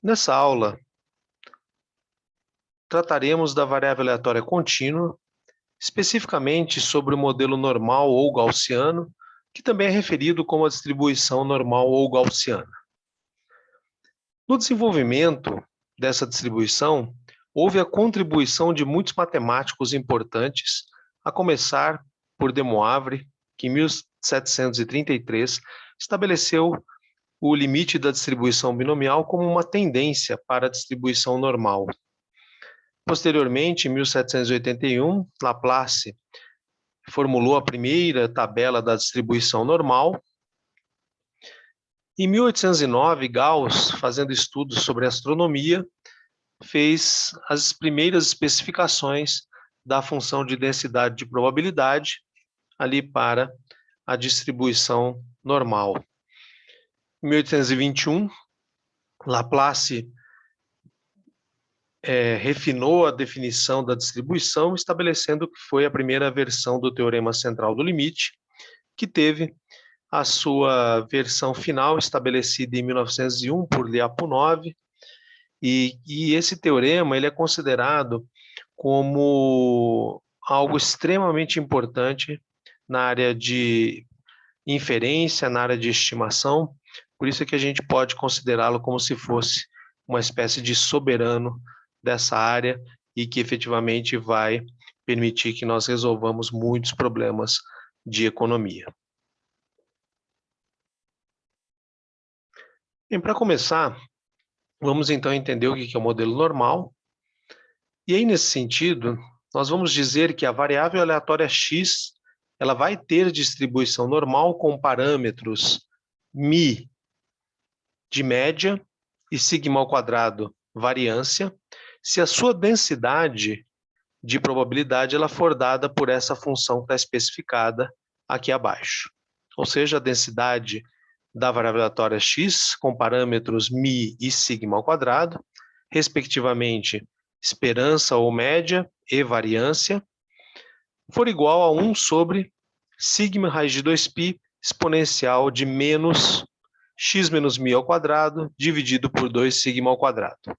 Nessa aula, trataremos da variável aleatória contínua, especificamente sobre o modelo normal ou gaussiano, que também é referido como a distribuição normal ou gaussiana. No desenvolvimento dessa distribuição, houve a contribuição de muitos matemáticos importantes, a começar por De Moivre, que em 1733 estabeleceu o limite da distribuição binomial como uma tendência para a distribuição normal. Posteriormente, em 1781, Laplace formulou a primeira tabela da distribuição normal. Em 1809, Gauss, fazendo estudos sobre astronomia, fez as primeiras especificações da função de densidade de probabilidade ali para a distribuição normal. Em 1821, Laplace refinou a definição da distribuição, estabelecendo que foi a primeira versão do teorema central do limite, que teve a sua versão final estabelecida em 1901 por Lyapunov, e esse teorema ele é considerado como algo extremamente importante na área de inferência, na área de estimação, por isso é que a gente pode considerá-lo como se fosse uma espécie de soberano dessa área e que efetivamente vai permitir que nós resolvamos muitos problemas de economia. Bem, para começar, vamos então entender o que é o modelo normal. E aí, nesse sentido, nós vamos dizer que a variável aleatória x ela vai ter distribuição normal com parâmetros μ de média e sigma ao quadrado variância, se a sua densidade de probabilidade ela for dada por essa função que está especificada aqui abaixo. Ou seja, a densidade da variável aleatória x com parâmetros μ e sigma ao quadrado, respectivamente esperança ou média e variância, for igual a 1 sobre sigma raiz de 2π exponencial de menos x menos μ ao quadrado dividido por 2 sigma ao quadrado,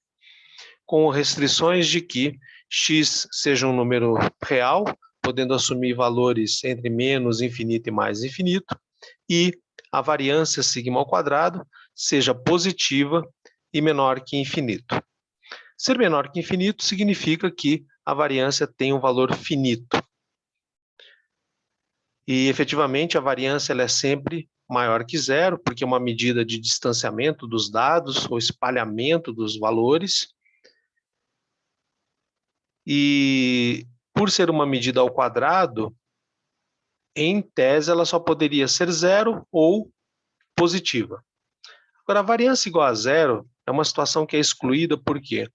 com restrições de que x seja um número real, podendo assumir valores entre menos infinito e mais infinito, e a variância sigma ao quadrado seja positiva e menor que infinito. Ser menor que infinito significa que a variância tem um valor finito. E, efetivamente, a variância ela é sempre maior que zero, porque é uma medida de distanciamento dos dados, ou espalhamento dos valores. E, por ser uma medida ao quadrado, em tese, ela só poderia ser zero ou positiva. Agora, a variância igual a zero é uma situação que é excluída por quê?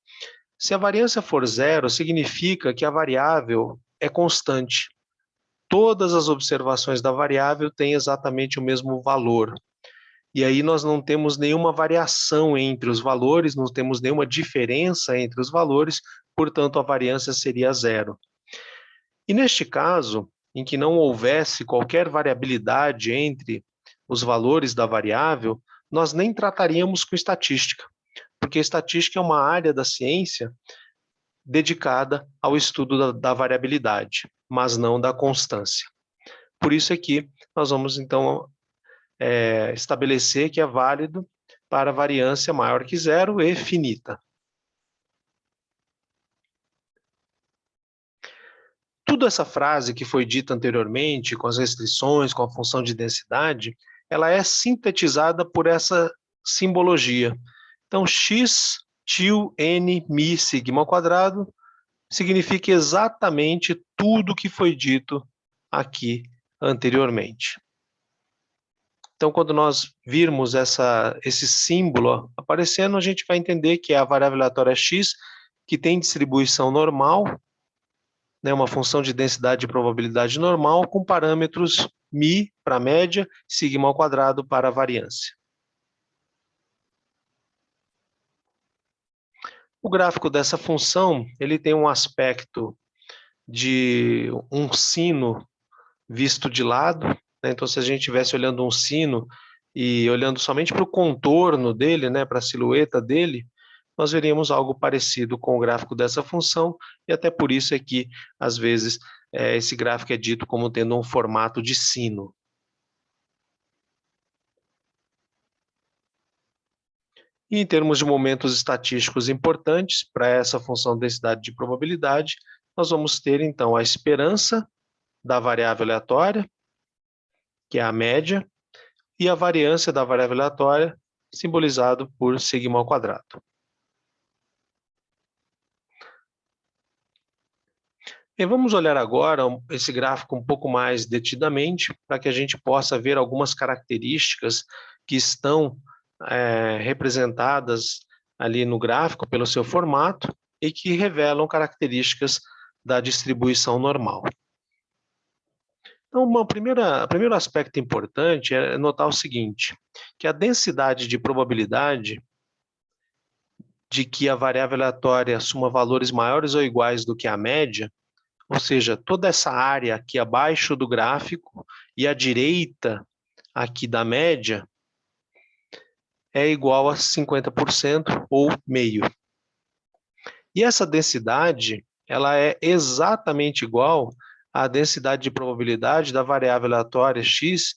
Se a variância for zero, significa que a variável é constante. Todas as observações da variável têm exatamente o mesmo valor. E aí nós não temos nenhuma variação entre os valores, não temos nenhuma diferença entre os valores, portanto a variância seria zero. E neste caso, em que não houvesse qualquer variabilidade entre os valores da variável, nós nem trataríamos com estatística, porque estatística é uma área da ciência dedicada ao estudo da variabilidade, mas não da constância. Por isso é que nós vamos, então, estabelecer que é válido para variância maior que zero e finita. Tudo essa frase que foi dita anteriormente, com as restrições, com a função de densidade, ela é sintetizada por essa simbologia. Então, x, tio, n, mi, sigma ao quadrado, significa exatamente tudo que foi dito aqui anteriormente. Então, quando nós virmos esse símbolo aparecendo, a gente vai entender que é a variável aleatória x, que tem distribuição normal, né, uma função de densidade de probabilidade normal, com parâmetros μ para a média, sigma ao quadrado para a variância. O gráfico dessa função, ele tem um aspecto de um sino visto de lado, né? Então, se a gente estivesse olhando um sino e olhando somente para o contorno dele, né, para a silhueta dele, nós veríamos algo parecido com o gráfico dessa função, e até por isso é que, às vezes, esse gráfico é dito como tendo um formato de sino. E em termos de momentos estatísticos importantes para essa função densidade de probabilidade, nós vamos ter, então, a esperança da variável aleatória, que é a média, e a variância da variável aleatória, simbolizado por sigma ao quadrado. E vamos olhar agora esse gráfico um pouco mais detidamente, para que a gente possa ver algumas características que estão representadas ali no gráfico pelo seu formato e que revelam características da distribuição normal. Então, o primeiro aspecto importante é notar o seguinte, que a densidade de probabilidade de que a variável aleatória assuma valores maiores ou iguais do que a média, ou seja, toda essa área aqui abaixo do gráfico e à direita aqui da média, é igual a 50% ou meio. E essa densidade, ela é exatamente igual à densidade de probabilidade da variável aleatória x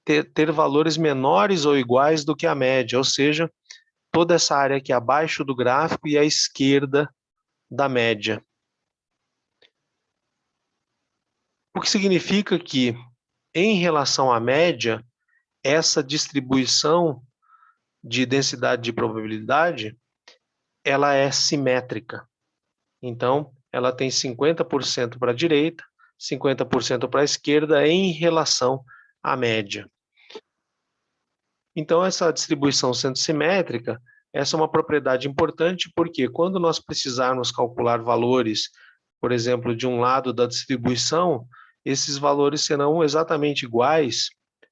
ter valores menores ou iguais do que a média, ou seja, toda essa área aqui abaixo do gráfico e à esquerda da média. O que significa que, em relação à média, essa distribuição de densidade de probabilidade, ela é simétrica. Então, ela tem 50% para a direita, 50% para a esquerda em relação à média. Então, essa distribuição sendo simétrica, essa é uma propriedade importante, porque quando nós precisarmos calcular valores, por exemplo, de um lado da distribuição, esses valores serão exatamente iguais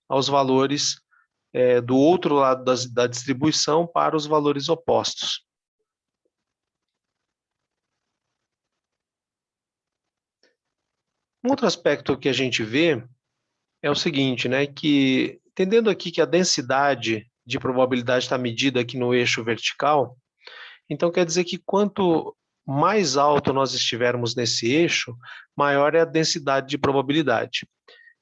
aos valores do outro lado da distribuição para os valores opostos. Um outro aspecto que a gente vê é o seguinte, né, que entendendo aqui que a densidade de probabilidade está medida aqui no eixo vertical, então quer dizer que quanto mais alto nós estivermos nesse eixo, maior é a densidade de probabilidade.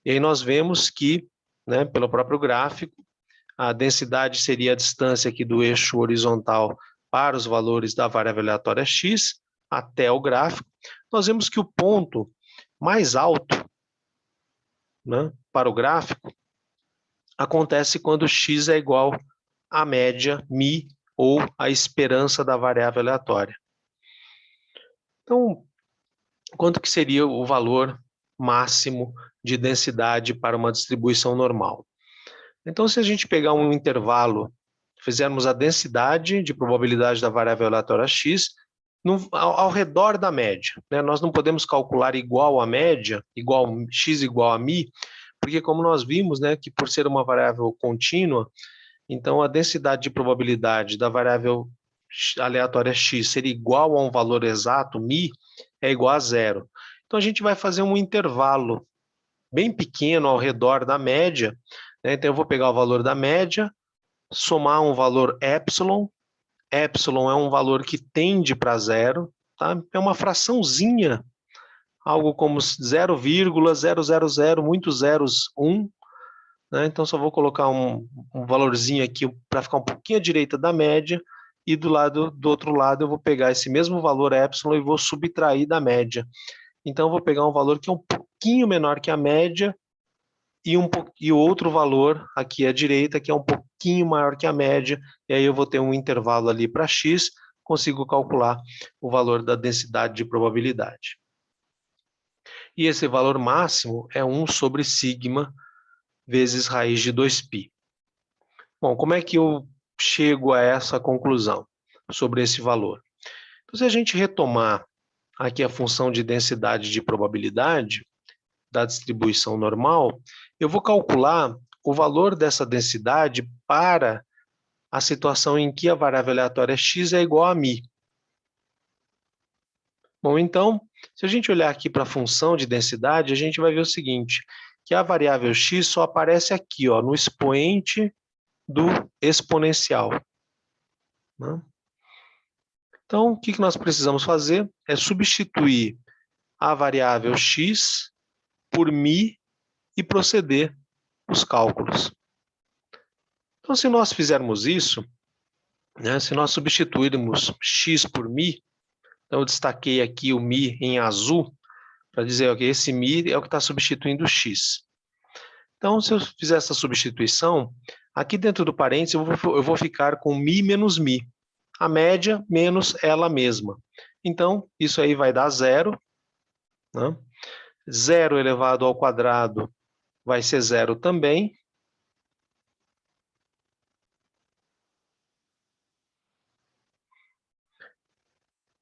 E aí nós vemos que, né, pelo próprio gráfico, a densidade seria a distância aqui do eixo horizontal para os valores da variável aleatória x até o gráfico. Nós vemos que o ponto mais alto, né, para o gráfico acontece quando x é igual à média μ ou a esperança da variável aleatória. Então, quanto que seria o valor máximo de densidade para uma distribuição normal? Então, se a gente pegar um intervalo, fizermos a densidade de probabilidade da variável aleatória x ao redor da média, né? Nós não podemos calcular igual à média, x igual a μ, porque como nós vimos, né, que por ser uma variável contínua, então a densidade de probabilidade da variável aleatória x ser igual a um valor exato, μ, é igual a zero. Então a gente vai fazer um intervalo bem pequeno ao redor da média, né? Então eu vou pegar o valor da média, somar um valor epsilon, epsilon é um valor que tende para zero, tá? É uma fraçãozinha, algo como 0,000, muitos zeros, 1, né? Então só vou colocar um valorzinho aqui para ficar um pouquinho à direita da média, e do outro lado eu vou pegar esse mesmo valor epsilon e vou subtrair da média. Então eu vou pegar um valor que é um pouquinho menor que a média e outro valor aqui à direita que é um pouquinho maior que a média, e aí eu vou ter um intervalo ali para x, consigo calcular o valor da densidade de probabilidade. E esse valor máximo é 1 sobre sigma vezes raiz de 2π. Bom, como é que eu chego a essa conclusão sobre esse valor? Então, se a gente retomar aqui a função de densidade de probabilidade da distribuição normal, eu vou calcular o valor dessa densidade para a situação em que a variável aleatória x é igual a μ. Bom, então, se a gente olhar aqui para a função de densidade, a gente vai ver o seguinte, que a variável x só aparece aqui, ó, no expoente do exponencial, né? Então, o que nós precisamos fazer é substituir a variável x por μ e proceder os cálculos. Então, se nós fizermos isso, né, se nós substituirmos x por μ, então eu destaquei aqui o μ em azul, para dizer que esse μ é o que está substituindo o x. Então, se eu fizer essa substituição, aqui dentro do parênteses eu vou ficar com μ menos μ, a média menos ela mesma. Então, isso aí vai dar zero, né? 0 elevado ao quadrado vai ser zero também.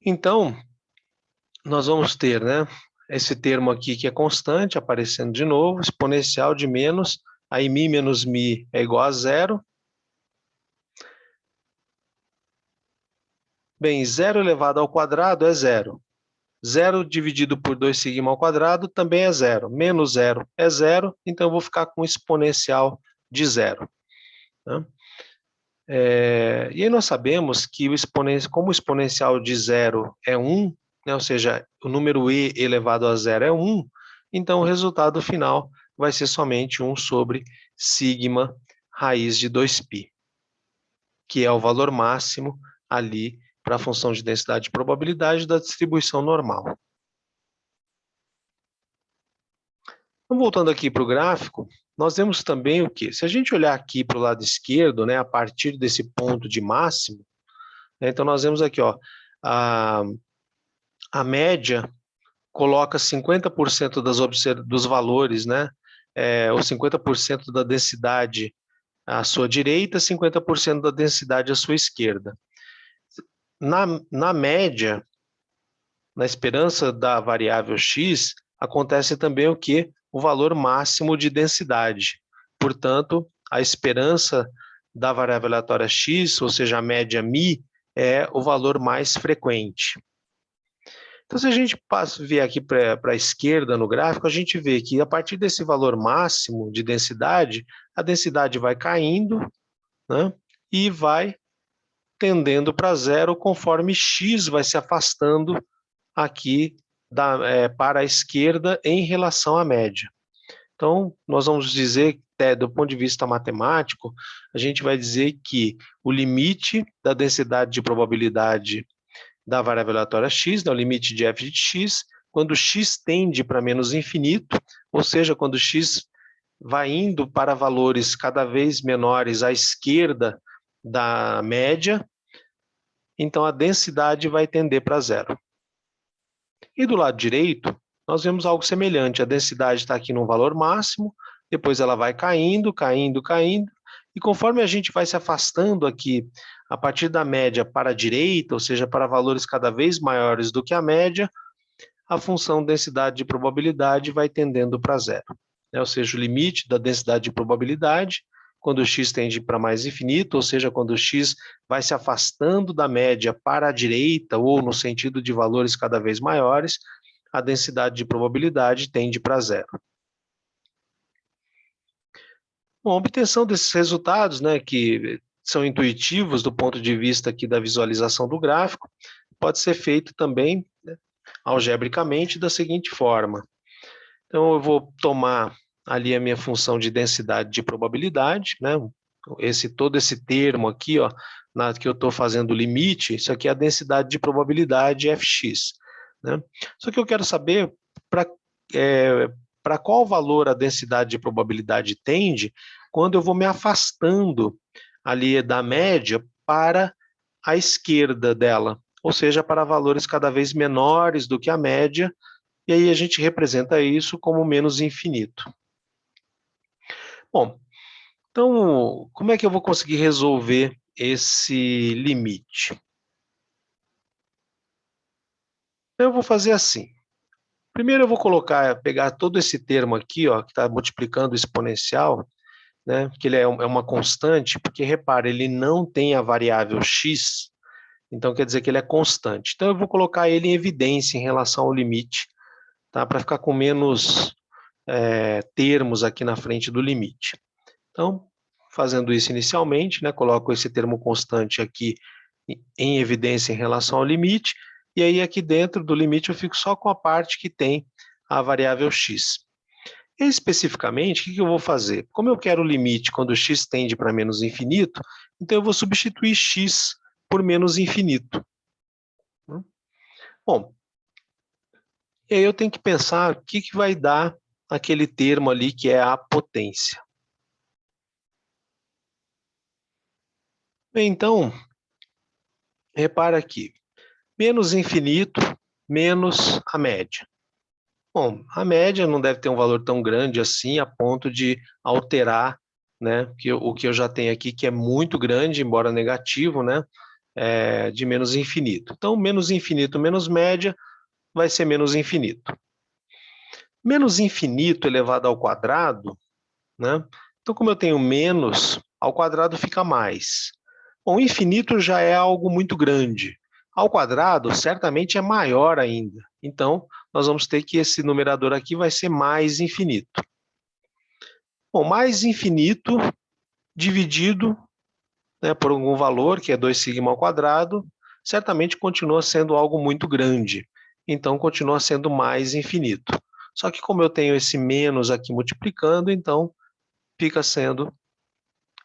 Então, nós vamos ter, né, esse termo aqui que é constante, aparecendo de novo, exponencial de menos, aí μ menos μ é igual a zero. Bem, 0 elevado ao quadrado é zero. 0 dividido por 2σ ao quadrado também é zero. Menos zero é zero, então eu vou ficar com exponencial de zero, né? E aí nós sabemos que como o exponencial de zero é 1, né, ou seja, o número e elevado a zero é 1, então o resultado final vai ser somente 1 sobre sigma raiz de 2π, que é o valor máximo ali para a função de densidade e probabilidade da distribuição normal. Então, voltando aqui para o gráfico, nós vemos também o quê? Se a gente olhar aqui para o lado esquerdo, né, a partir desse ponto de máximo, né, então nós vemos aqui, ó, a média coloca 50% dos valores, né, ou 50% da densidade à sua direita, 50% da densidade à sua esquerda. Na média, na esperança da variável x, acontece também o quê? O valor máximo de densidade. Portanto, a esperança da variável aleatória x, ou seja, a média μ, é o valor mais frequente. Então, se a gente vier aqui para a esquerda no gráfico, a gente vê que a partir desse valor máximo de densidade, a densidade vai caindo, né, e vai tendendo para zero conforme x vai se afastando aqui para a esquerda em relação à média. Então, nós vamos dizer, do ponto de vista matemático, a gente vai dizer que o limite da densidade de probabilidade da variável aleatória x, né, o limite de f de x, quando x tende para menos infinito, ou seja, quando x vai indo para valores cada vez menores à esquerda da média, então a densidade vai tender para zero. E do lado direito, nós vemos algo semelhante. A densidade está aqui no valor máximo, depois ela vai caindo, caindo, caindo, e conforme a gente vai se afastando aqui, a partir da média para a direita, ou seja, para valores cada vez maiores do que a média, a função densidade de probabilidade vai tendendo para zero, né? Ou seja, o limite da densidade de probabilidade, quando o x tende para mais infinito, ou seja, quando o x vai se afastando da média para a direita, ou no sentido de valores cada vez maiores, a densidade de probabilidade tende para zero. Bom, a obtenção desses resultados, né, que são intuitivos do ponto de vista aqui da visualização do gráfico, pode ser feito também, né, algebricamente da seguinte forma. Então, eu vou tomar ali a minha função de densidade de probabilidade, né, todo esse termo aqui, ó, que eu estou fazendo o limite, isso aqui é a densidade de probabilidade fx, né? Só que eu quero saber para qual valor a densidade de probabilidade tende quando eu vou me afastando ali da média para a esquerda dela, ou seja, para valores cada vez menores do que a média, e aí a gente representa isso como menos infinito. Bom, então, como é que eu vou conseguir resolver esse limite? Eu vou fazer assim. Primeiro eu vou pegar todo esse termo aqui, ó, que está multiplicando o exponencial, né, que ele é uma constante, porque, repare, ele não tem a variável x, então quer dizer que ele é constante. Então eu vou colocar ele em evidência em relação ao limite, tá, para ficar com menos termos aqui na frente do limite. Então, fazendo isso inicialmente, né, coloco esse termo constante aqui em evidência em relação ao limite, e aí aqui dentro do limite eu fico só com a parte que tem a variável x. Especificamente, o que eu vou fazer? Como eu quero o limite quando x tende para menos infinito, então eu vou substituir x por menos infinito. Bom, e aí eu tenho que pensar o que vai dar aquele termo ali que é a potência. Bem, então, repara aqui, menos infinito menos a média. Bom, a média não deve ter um valor tão grande assim a ponto de alterar, né, o que eu já tenho aqui, que é muito grande, embora negativo, né, de menos infinito. Então, menos infinito menos média vai ser menos infinito. Menos infinito elevado ao quadrado, né? Então, como eu tenho menos, ao quadrado fica mais. Bom, infinito já é algo muito grande. Ao quadrado, certamente é maior ainda. Então, nós vamos ter que esse numerador aqui vai ser mais infinito. Bom, mais infinito dividido, né, por algum valor, que é 2σ ao quadrado, certamente continua sendo algo muito grande. Então, continua sendo mais infinito. Só que como eu tenho esse menos aqui multiplicando, então fica sendo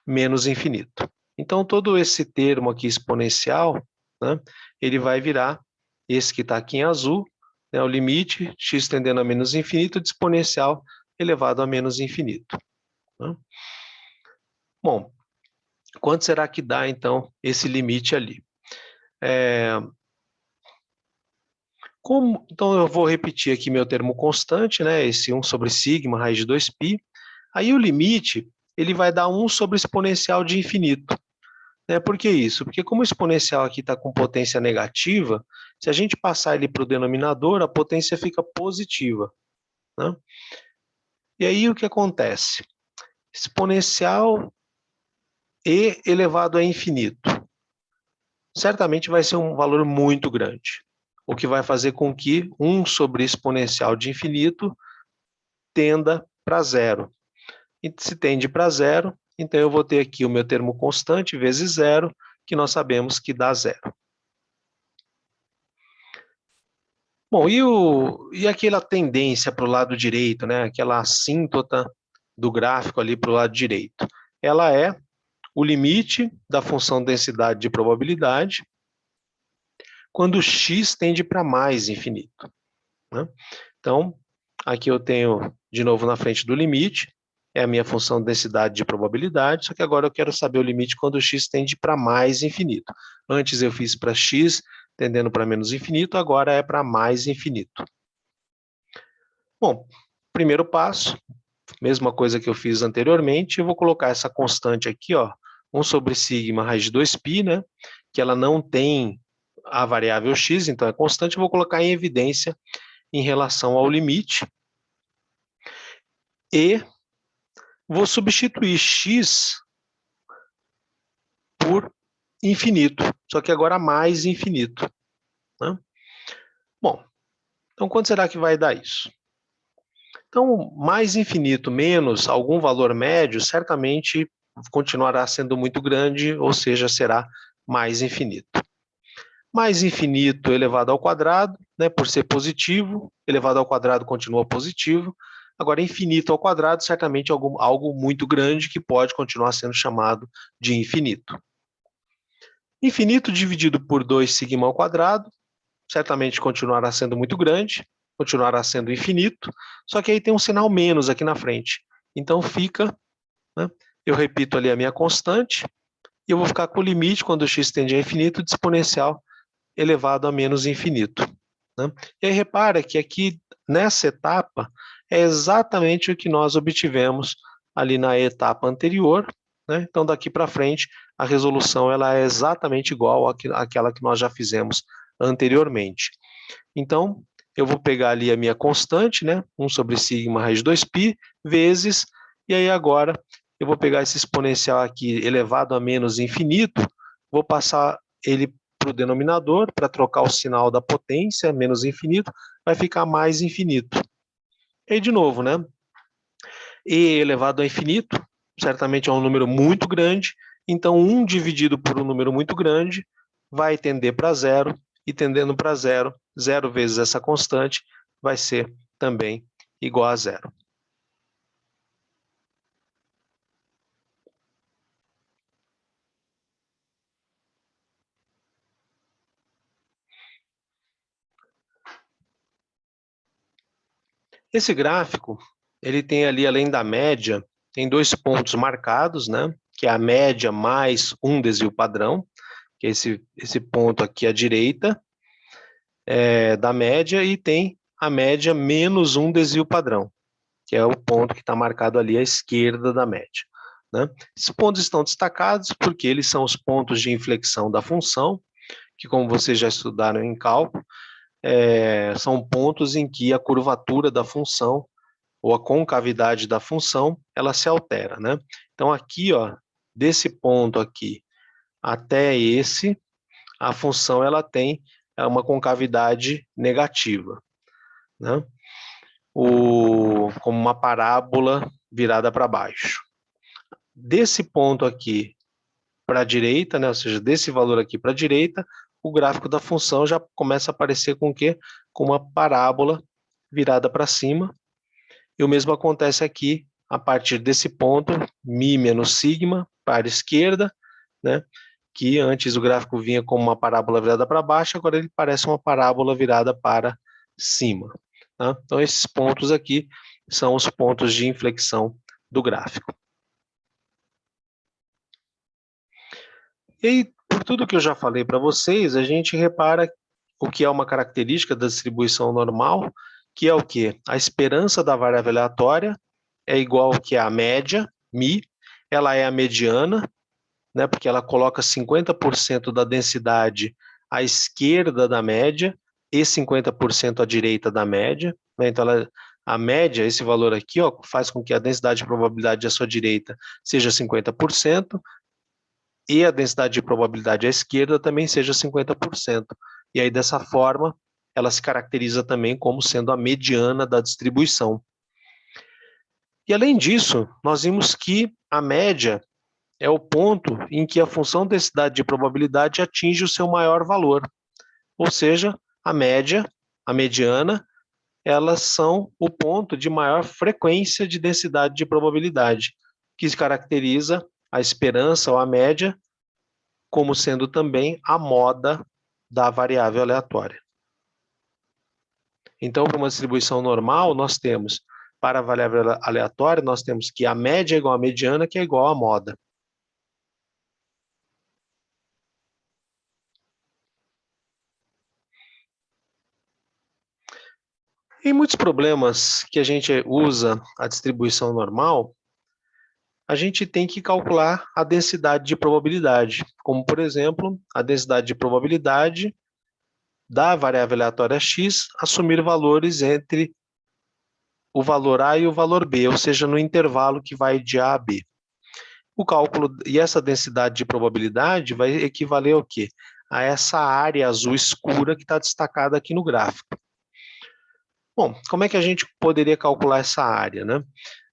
menos infinito. Então, todo esse termo aqui exponencial, né, ele vai virar esse que está aqui em azul, né, o limite x tendendo a menos infinito de exponencial elevado a menos infinito. Né? Bom, quanto será que dá, então, esse limite ali? Então, eu vou repetir aqui meu termo constante, né, esse 1 sobre sigma, raiz de 2π. Aí o limite, ele vai dar 1 sobre exponencial de infinito. Por que isso? Porque como o exponencial aqui está com potência negativa, se a gente passar ele para o denominador, a potência fica positiva. Né? E aí o que acontece? Exponencial e elevado a infinito. Certamente vai ser um valor muito grande, o que vai fazer com que 1 sobre exponencial de infinito tenda para zero. E se tende para zero, então eu vou ter aqui o meu termo constante vezes zero, que nós sabemos que dá zero. Bom, e aquela tendência para o lado direito, né? Aquela assíntota do gráfico ali para o lado direito? Ela é o limite da função densidade de probabilidade quando x tende para mais infinito. Né? Então, aqui eu tenho, de novo, na frente do limite, é a minha função densidade de probabilidade, só que agora eu quero saber o limite quando x tende para mais infinito. Antes eu fiz para x tendendo para menos infinito, agora é para mais infinito. Bom, primeiro passo, mesma coisa que eu fiz anteriormente, eu vou colocar essa constante aqui, ó, 1 sobre sigma raiz de 2π, né, que ela não tem a variável x, então é constante, eu vou colocar em evidência em relação ao limite, e vou substituir x por infinito, só que agora mais infinito. Né? Bom, então quanto será que vai dar isso? Então, mais infinito menos algum valor médio, certamente continuará sendo muito grande, ou seja, será mais infinito. Mais infinito elevado ao quadrado, né, por ser positivo, elevado ao quadrado continua positivo. Agora, infinito ao quadrado, certamente algo muito grande que pode continuar sendo chamado de infinito. Infinito dividido por 2σ ao quadrado, certamente continuará sendo muito grande, continuará sendo infinito, só que aí tem um sinal menos aqui na frente. Então fica, né, eu repito ali a minha constante, e eu vou ficar com o limite, quando x tende a infinito, de exponencial elevado a menos infinito. Né? E aí repara que aqui, nessa etapa, é exatamente o que nós obtivemos ali na etapa anterior. Né? Então, daqui para frente, a resolução ela é exatamente igual àquela que nós já fizemos anteriormente. Então, eu vou pegar ali a minha constante, né? 1 sobre sigma raiz de 2π, vezes, e aí agora eu vou pegar esse exponencial aqui elevado a menos infinito, vou passar ele para o denominador, para trocar o sinal da potência, menos infinito, vai ficar mais infinito. E aí, de novo, né? E elevado a infinito, certamente é um número muito grande, então 1 dividido por um número muito grande vai tender para zero, e tendendo para zero, zero vezes essa constante vai ser também igual a zero. Esse gráfico, ele tem ali, além da média, tem dois pontos marcados, né? Que é a média mais um desvio padrão, que é esse ponto aqui à direita da média, e tem a média menos um desvio padrão, que é o ponto que está marcado ali à esquerda da média, né? Esses pontos estão destacados porque eles são os pontos de inflexão da função, que, como vocês já estudaram em cálculo, são pontos em que a curvatura da função ou a concavidade da função, ela se altera, né? Então aqui, ó, desse ponto aqui até esse, a função ela tem uma concavidade negativa, né? Como uma parábola virada para baixo. Desse ponto aqui para a direita, né? Ou seja, desse valor aqui para a direita, o gráfico da função já começa a aparecer com o quê? Com uma parábola virada para cima. E o mesmo acontece aqui a partir desse ponto, mi menos sigma para a esquerda, né? Que antes o gráfico vinha como uma parábola virada para baixo, agora ele parece uma parábola virada para cima. Tá? Então esses pontos aqui são os pontos de inflexão do gráfico. E aí, por tudo que eu já falei para vocês, a gente repara o que é uma característica da distribuição normal, que é o quê? A esperança da variável aleatória é igual ao que é a média, mi, ela é a mediana, né, porque ela coloca 50% da densidade à esquerda da média e 50% à direita da média, né, então a média, esse valor aqui, ó, faz com que a densidade de probabilidade à sua direita seja 50%, e a densidade de probabilidade à esquerda também seja 50%. E aí, dessa forma, ela se caracteriza também como sendo a mediana da distribuição. E, além disso, nós vimos que a média é o ponto em que a função densidade de probabilidade atinge o seu maior valor. Ou seja, a média, a mediana, elas são o ponto de maior frequência de densidade de probabilidade, que caracteriza a esperança ou a média como sendo também a moda da variável aleatória. Então, para uma distribuição normal, nós temos, para a variável aleatória, nós temos que a média é igual à mediana, que é igual à moda. Em muitos problemas que a gente usa a distribuição normal, a gente tem que calcular a densidade de probabilidade, como, por exemplo, a densidade de probabilidade da variável aleatória x assumir valores entre o valor A e o valor B, ou seja, no intervalo que vai de A a B. O cálculo e essa densidade de probabilidade vai equivaler ao quê? A essa área azul escura que está destacada aqui no gráfico. Bom, como é que a gente poderia calcular essa área, né?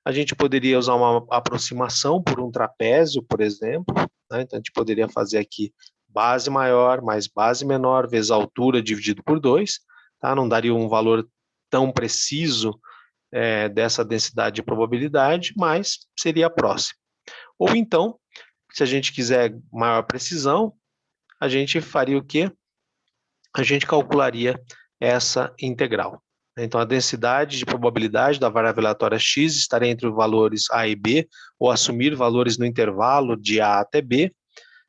A gente poderia usar uma aproximação por um trapézio, por exemplo, né? Então a gente poderia fazer aqui base maior mais base menor vezes a altura dividido por 2, tá? Não daria um valor tão preciso dessa densidade de probabilidade, mas seria próximo. Ou então, se a gente quiser maior precisão, a gente faria o quê? A gente calcularia essa integral. Então, a densidade de probabilidade da variável aleatória x estaria entre os valores a e b, ou assumir valores no intervalo de a até b,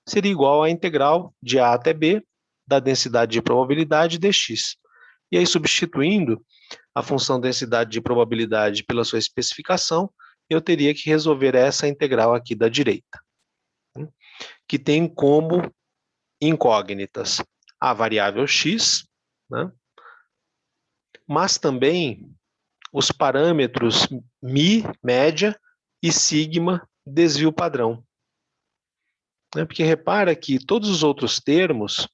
seria igual à integral de a até b da densidade de probabilidade dx. E aí, substituindo a função densidade de probabilidade pela sua especificação, eu teria que resolver essa integral aqui da direita, que tem como incógnitas a variável x, né? Mas também os parâmetros mi, média, e sigma, desvio padrão. Porque repara que todos os outros termos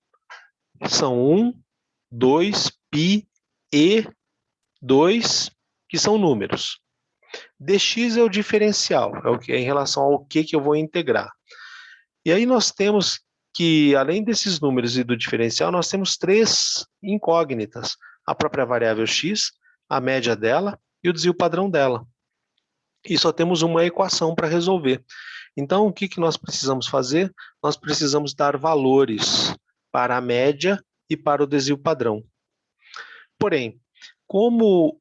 são 1, 2, π, e 2, que são números. dx é o diferencial, é o que em relação ao que eu vou integrar. E aí nós temos que, além desses números e do diferencial, nós temos 3 incógnitas: a própria variável x, a média dela e o desvio padrão dela. E só temos uma equação para resolver. Então, o que nós precisamos fazer? Nós precisamos dar valores para a média e para o desvio padrão. Porém, como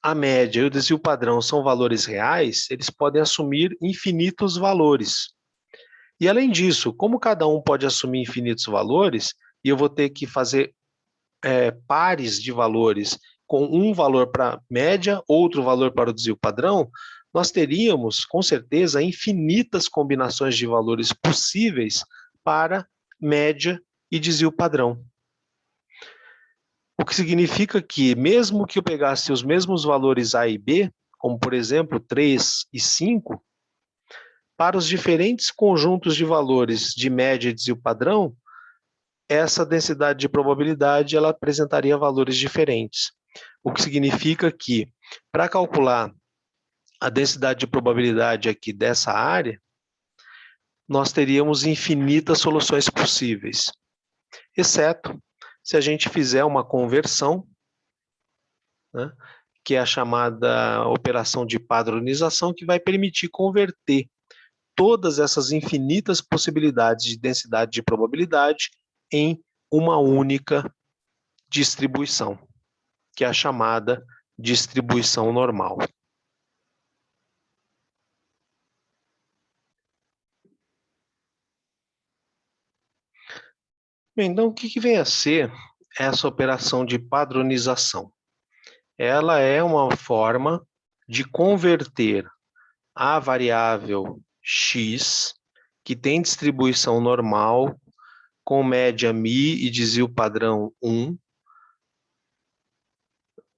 a média e o desvio padrão são valores reais, eles podem assumir infinitos valores. E, além disso, como cada um pode assumir infinitos valores, e eu vou ter que fazer pares de valores, com um valor para a média, outro valor para o desvio padrão, nós teríamos, com certeza, infinitas combinações de valores possíveis para média e desvio padrão. O que significa que, mesmo que eu pegasse os mesmos valores A e B, como, por exemplo, 3 e 5, para os diferentes conjuntos de valores de média e desvio padrão, essa densidade de probabilidade ela apresentaria valores diferentes. O que significa que, para calcular a densidade de probabilidade aqui dessa área, nós teríamos infinitas soluções possíveis, exceto se a gente fizer uma conversão, né, que é a chamada operação de padronização, que vai permitir converter todas essas infinitas possibilidades de densidade de probabilidade em uma única distribuição, que é a chamada distribuição normal. Bem, então, o que vem a ser essa operação de padronização? Ela é uma forma de converter a variável x, que tem distribuição normal, com média μ e desvio padrão 1,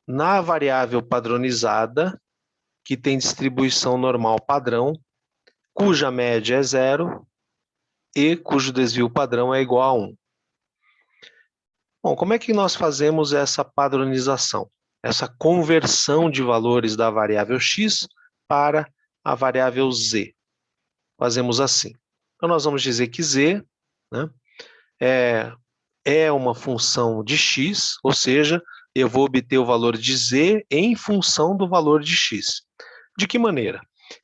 na variável padronizada, que tem distribuição normal padrão, cuja média é 0 e cujo desvio padrão é igual a 1. Bom, como é que nós fazemos essa padronização? Essa conversão de valores da variável x para a variável z. Fazemos assim. Então, nós vamos dizer que z, né, é uma função de x, ou seja, eu vou obter o valor de z em função do valor de x. De que maneira?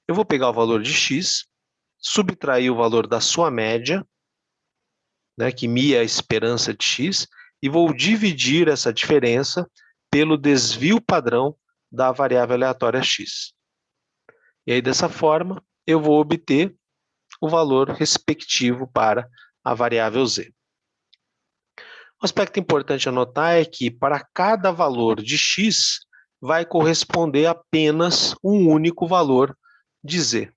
Eu vou pegar o valor de x, subtrair o valor da sua média, né, que μ é a esperança de x, e vou dividir essa diferença pelo desvio padrão da variável aleatória x. E aí, dessa forma, eu vou obter o valor respectivo para a variável z. Um aspecto importante a notar é que, para cada valor de x, vai corresponder apenas um único valor de z.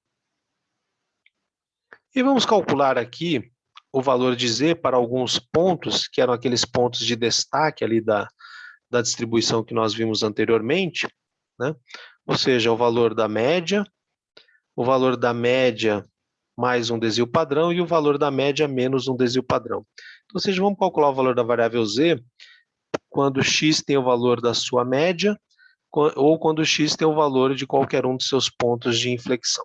E vamos calcular aqui o valor de z para alguns pontos, que eram aqueles pontos de destaque ali da distribuição que nós vimos anteriormente, né? Ou seja, o valor da média mais um desvio padrão e o valor da média menos um desvio padrão. Então, ou seja, vamos calcular o valor da variável z quando x tem o valor da sua média ou quando x tem o valor de qualquer um dos seus pontos de inflexão.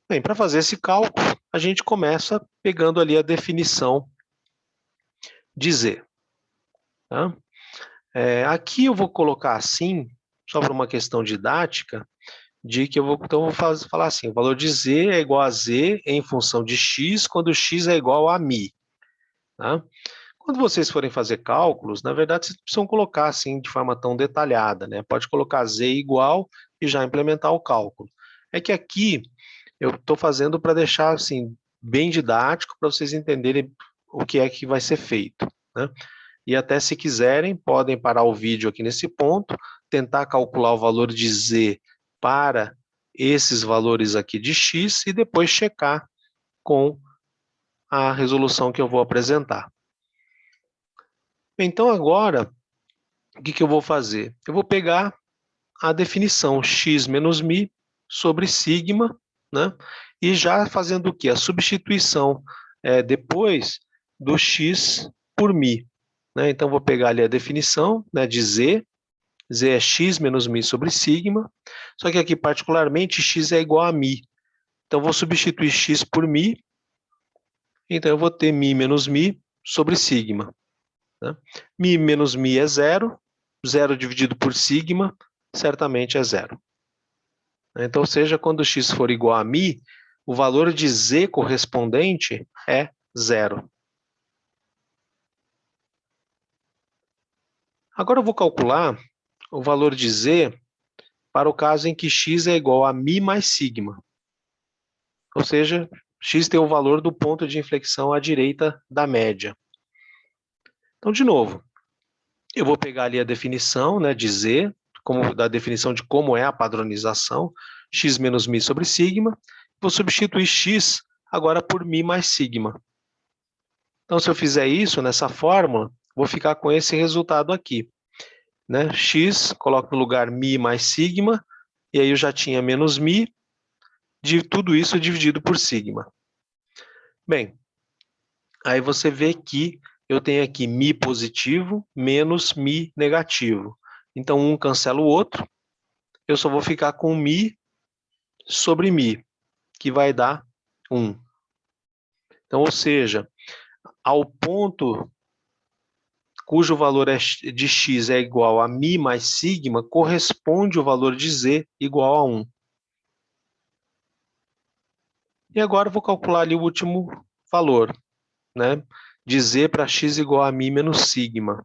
Bem, para fazer esse cálculo, a gente começa pegando ali a definição de z. Tá? Aqui eu vou colocar assim, só por uma questão didática, de que então eu vou falar assim, o valor de z é igual a z em função de x, quando x é igual a μ. Tá? Quando vocês forem fazer cálculos, na verdade, vocês precisam colocar assim de forma tão detalhada, né? Pode colocar z igual e já implementar o cálculo. É que aqui eu estou fazendo para deixar assim bem didático para vocês entenderem o que é que vai ser feito, né? E até se quiserem, podem parar o vídeo aqui nesse ponto, tentar calcular o valor de z para esses valores aqui de x e depois checar com a resolução que eu vou apresentar. Então, agora, o que eu vou fazer? Eu vou pegar a definição x menos μ sobre sigma, né? E já fazendo o quê? A substituição depois do x por μ. Né? Então, vou pegar ali a definição, né, de z. Z é x menos μ sobre sigma. Só que aqui, particularmente, x é igual a μ. Então, vou substituir x por μ. Então, eu vou ter μ menos μ sobre sigma. Né? μ menos μ é zero. Zero dividido por sigma, certamente é zero. Então, ou seja, quando x for igual a μ, o valor de z correspondente é zero. Agora eu vou calcular o valor de z para o caso em que x é igual a μ mais sigma. Ou seja, x tem o valor do ponto de inflexão à direita da média. Então, de novo, eu vou pegar ali a definição, né, de z, da definição de como é a padronização, x menos μ sobre sigma, vou substituir x agora por μ mais sigma. Então, se eu fizer isso nessa fórmula, vou ficar com esse resultado aqui. Né? X, coloco no lugar μ mais sigma, e aí eu já tinha menos μ, de tudo isso dividido por sigma. Bem, aí você vê que eu tenho aqui μ positivo menos μ negativo. Então, um cancela o outro, eu só vou ficar com μ sobre μ, que vai dar 1. Então, ou seja, ao ponto cujo valor de x é igual a μ mais sigma, corresponde o valor de z igual a 1. E agora eu vou calcular ali o último valor, né? De z para x igual a μ menos sigma.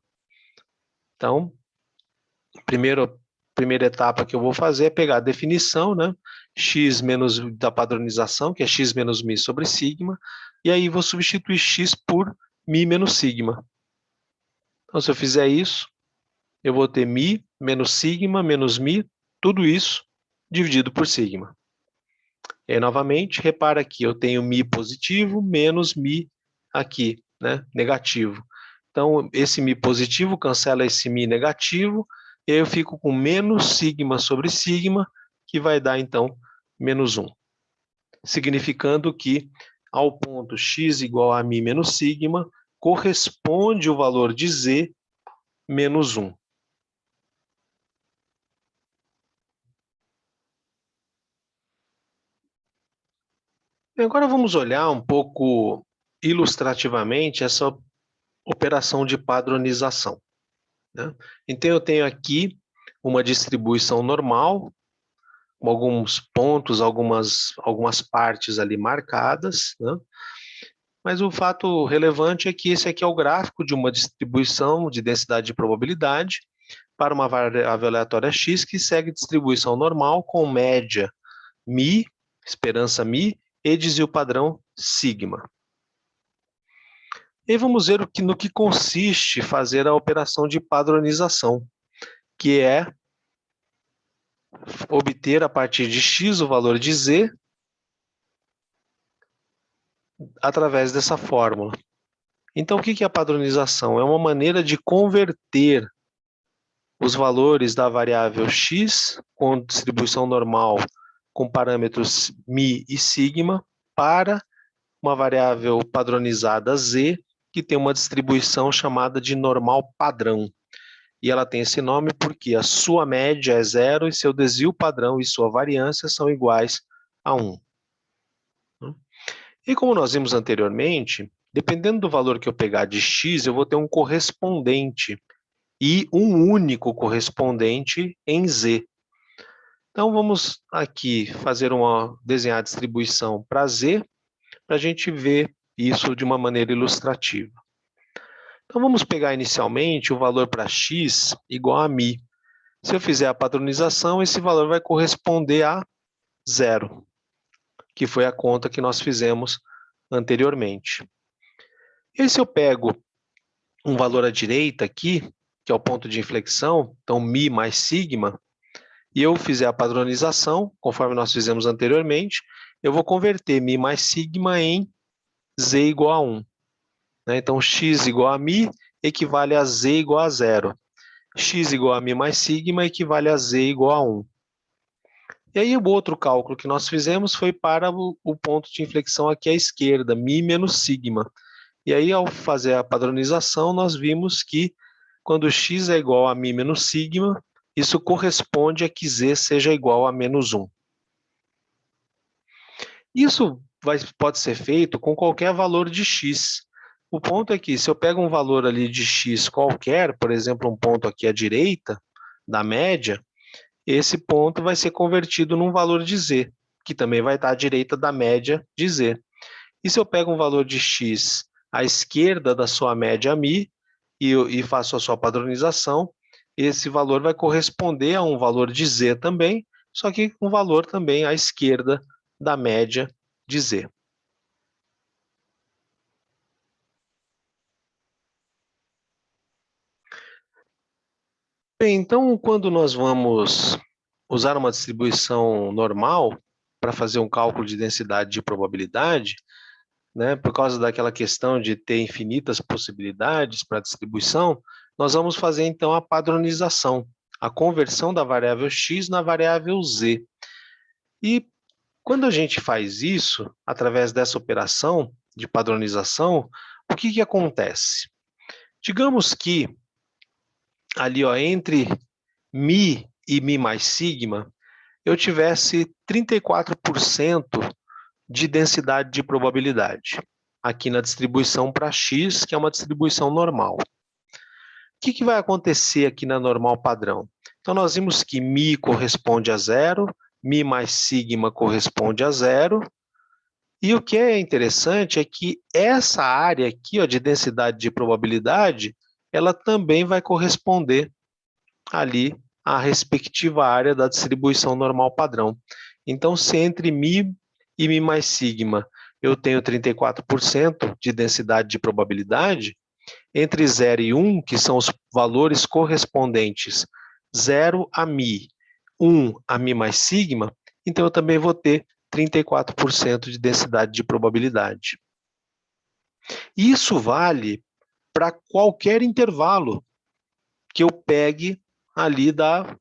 Então, primeira etapa que eu vou fazer é pegar a definição, né? X menos da padronização, que é x menos μ sobre sigma, e aí vou substituir x por μ menos sigma. Então, se eu fizer isso, eu vou ter μ menos sigma menos μ, tudo isso dividido por sigma. E aí, novamente, repara aqui, eu tenho μ positivo menos μ aqui, né, negativo. Então, esse μ positivo cancela esse μ negativo, e aí eu fico com menos sigma sobre sigma, que vai dar, então, menos 1. Significando que, ao ponto x igual a μ menos sigma, corresponde o valor de z menos 1. Agora vamos olhar um pouco ilustrativamente essa operação de padronização. Né? Então, eu tenho aqui uma distribuição normal, com alguns pontos, algumas partes ali marcadas, né? Mas o fato relevante é que esse aqui é o gráfico de uma distribuição de densidade de probabilidade para uma variável aleatória x que segue distribuição normal com média μ, esperança μ, e desvio padrão sigma. E vamos ver no que consiste fazer a operação de padronização, que é obter a partir de x o valor de z através dessa fórmula. Então, o que é a padronização? É uma maneira de converter os valores da variável x com distribuição normal com parâmetros μ e sigma para uma variável padronizada z que tem uma distribuição chamada de normal padrão. E ela tem esse nome porque a sua média é zero e seu desvio padrão e sua variância são iguais a 1. E como nós vimos anteriormente, dependendo do valor que eu pegar de x, eu vou ter um correspondente e um único correspondente em z. Então, vamos aqui desenhar a distribuição para z, para a gente ver isso de uma maneira ilustrativa. Então, vamos pegar inicialmente o valor para x igual a μ. Se eu fizer a padronização, esse valor vai corresponder a 0, que foi a conta que nós fizemos anteriormente. E se eu pego um valor à direita aqui, que é o ponto de inflexão, então μ mais sigma, e eu fizer a padronização, conforme nós fizemos anteriormente, eu vou converter μ mais sigma em z igual a 1. Então, x igual a μ equivale a z igual a 0. X igual a μ mais sigma equivale a z igual a 1. E aí, o outro cálculo que nós fizemos foi para o ponto de inflexão aqui à esquerda, μ menos sigma. E aí, ao fazer a padronização, nós vimos que quando x é igual a μ menos sigma, isso corresponde a que z seja igual a menos 1. Isso pode ser feito com qualquer valor de x. O ponto é que se eu pego um valor ali de x qualquer, por exemplo, um ponto aqui à direita da média, esse ponto vai ser convertido num valor de z, que também vai estar à direita da média de z. E se eu pego um valor de x à esquerda da sua média μ e faço a sua padronização, esse valor vai corresponder a um valor de z também, só que um valor também à esquerda da média de z. Bem, então, quando nós vamos usar uma distribuição normal para fazer um cálculo de densidade de probabilidade, né, por causa daquela questão de ter infinitas possibilidades para distribuição, nós vamos fazer então a padronização, a conversão da variável x na variável z. E quando a gente faz isso, através dessa operação de padronização, o que acontece? Digamos que ali, ó, entre mi e mi mais sigma, eu tivesse 34% de densidade de probabilidade, aqui na distribuição para x, que é uma distribuição normal. O que vai acontecer aqui na normal padrão? Então, nós vimos que mi corresponde a zero, mi mais sigma corresponde a zero, e o que é interessante é que essa área aqui, ó, de densidade de probabilidade, ela também vai corresponder ali à respectiva área da distribuição normal padrão. Então, se entre mi e mi mais sigma eu tenho 34% de densidade de probabilidade, entre 0 e 1, que são os valores correspondentes 0 a mi, 1 a mi mais sigma, então eu também vou ter 34% de densidade de probabilidade. Isso vale para qualquer intervalo que eu pegue ali da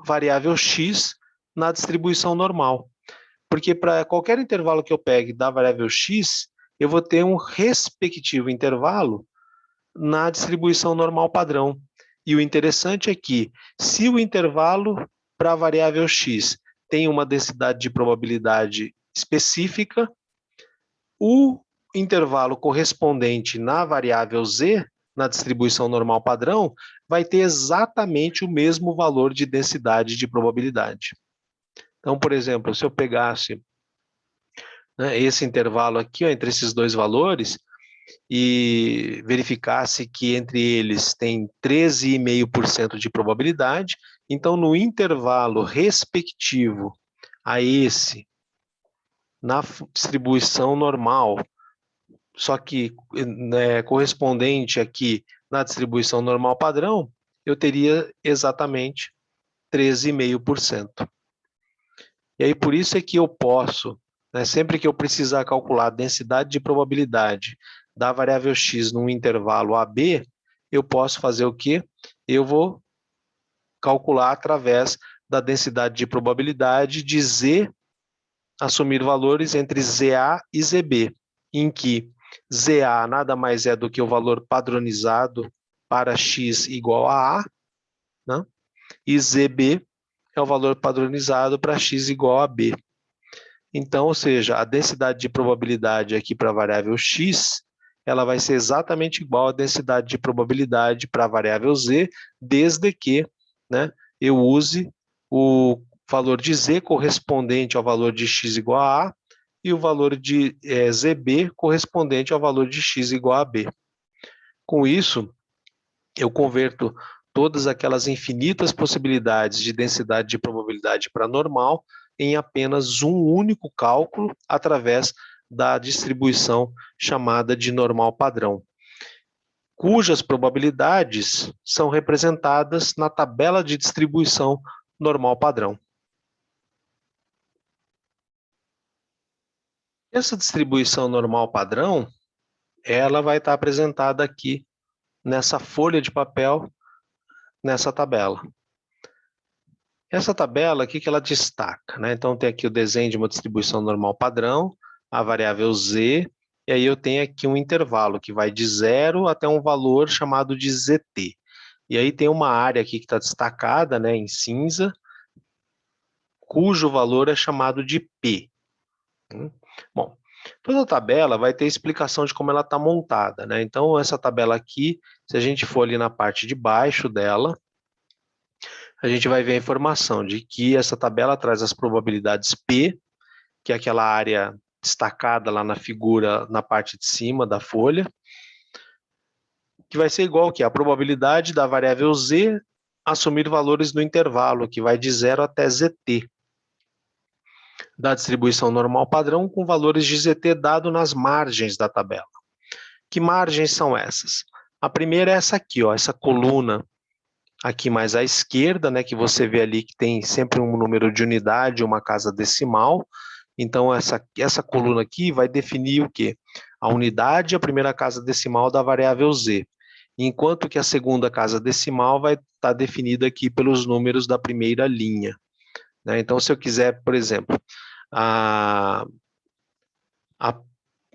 variável x na distribuição normal. Porque para qualquer intervalo que eu pegue da variável x, eu vou ter um respectivo intervalo na distribuição normal padrão. E o interessante é que, se o intervalo para a variável x tem uma densidade de probabilidade específica, o intervalo correspondente na variável z, na distribuição normal padrão, vai ter exatamente o mesmo valor de densidade de probabilidade. Então, por exemplo, se eu pegasse, né, esse intervalo aqui, ó, entre esses dois valores, e verificasse que entre eles tem 13,5% de probabilidade, então no intervalo respectivo a esse, na distribuição normal, só que, né, correspondente aqui na distribuição normal padrão, eu teria exatamente 13,5%. E aí por isso é que eu posso, né, sempre que eu precisar calcular a densidade de probabilidade da variável x num intervalo AB, eu posso fazer o quê? Eu vou calcular através da densidade de probabilidade de Z, assumir valores entre ZA e ZB, em que ZA nada mais é do que o valor padronizado para x igual a A, né? E ZB é o valor padronizado para x igual a B. Então, ou seja, a densidade de probabilidade aqui para a variável x, ela vai ser exatamente igual à densidade de probabilidade para a variável z, desde que, né, eu use o valor de z correspondente ao valor de x igual a A e o valor de zb correspondente ao valor de x igual a B. Com isso, eu converto todas aquelas infinitas possibilidades de densidade de probabilidade para normal em apenas um único cálculo através da distribuição chamada de normal padrão, cujas probabilidades são representadas na tabela de distribuição normal padrão. Essa distribuição normal padrão, ela vai estar apresentada aqui nessa folha de papel, nessa tabela. Essa tabela, o que ela destaca, né? Então, tem aqui o desenho de uma distribuição normal padrão, a variável z, e aí eu tenho aqui um intervalo que vai de 0 até um valor chamado de zt. E aí tem uma área aqui que está destacada, né, em cinza, cujo valor é chamado de p. Bom, toda tabela vai ter explicação de como ela está montada, né? Então, essa tabela aqui, se a gente for ali na parte de baixo dela, a gente vai ver a informação de que essa tabela traz as probabilidades P, que é aquela área destacada lá na figura, na parte de cima da folha, que vai ser igual que a probabilidade da variável Z assumir valores no intervalo, que vai de 0 até ZT, da distribuição normal padrão com valores de ZT dado nas margens da tabela. Que margens são essas? A primeira é essa aqui, ó, essa coluna aqui mais à esquerda, né, que você vê ali que tem sempre um número de unidade, uma casa decimal. Então, essa coluna aqui vai definir o quê? A unidade, a primeira casa decimal da variável Z. Enquanto que a segunda casa decimal vai estar definida aqui pelos números da primeira linha, né? Então, se eu quiser, por exemplo,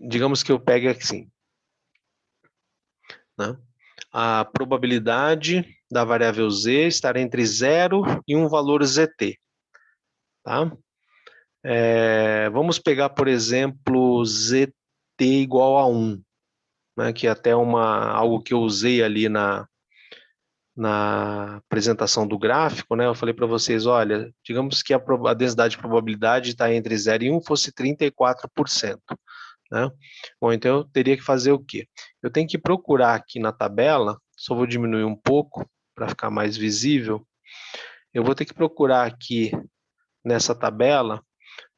digamos que eu pegue assim, né? A probabilidade da variável Z estar entre 0 e um valor ZT. Tá? Vamos pegar, por exemplo, ZT igual a 1, né, que é até algo que eu usei ali na apresentação do gráfico, né? Eu falei para vocês, olha, digamos que a densidade de probabilidade está entre 0 e 1 fosse 34%. Né? Bom, então eu teria que fazer o quê? Eu tenho que procurar aqui na tabela, só vou diminuir um pouco para ficar mais visível. Eu vou ter que procurar aqui nessa tabela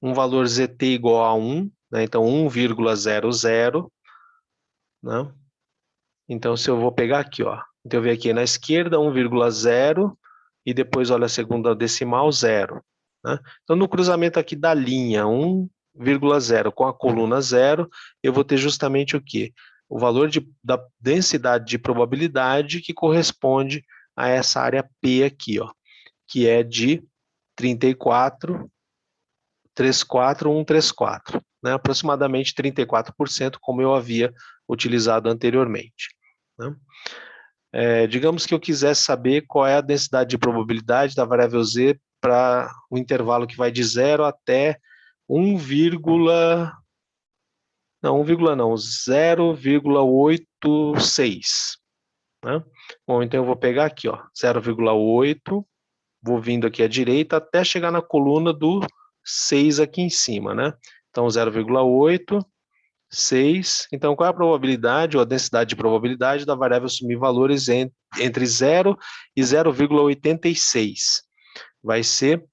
um valor ZT igual a 1, né? Então 1,00, né? Então se eu vou pegar aqui, ó, então eu venho aqui na esquerda 1,0 e depois olha a segunda decimal 0, né? Então no cruzamento aqui da linha 1,0 com a coluna 0, eu vou ter justamente o quê? O valor da densidade de probabilidade que corresponde a essa área P aqui, ó, que é de 34,134, né? Aproximadamente 34%, como eu havia utilizado anteriormente, né? Digamos que eu quisesse saber qual é a densidade de probabilidade da variável Z para o intervalo que vai de 0 até 1, não, 1, não, 0,86, né? Bom, então eu vou pegar aqui, ó, 0,8, vou vindo aqui à direita até chegar na coluna do 6 aqui em cima, né? Então 0,8, 6. Então qual é a probabilidade ou a densidade de probabilidade da variável assumir valores entre 0 e 0,86? Vai ser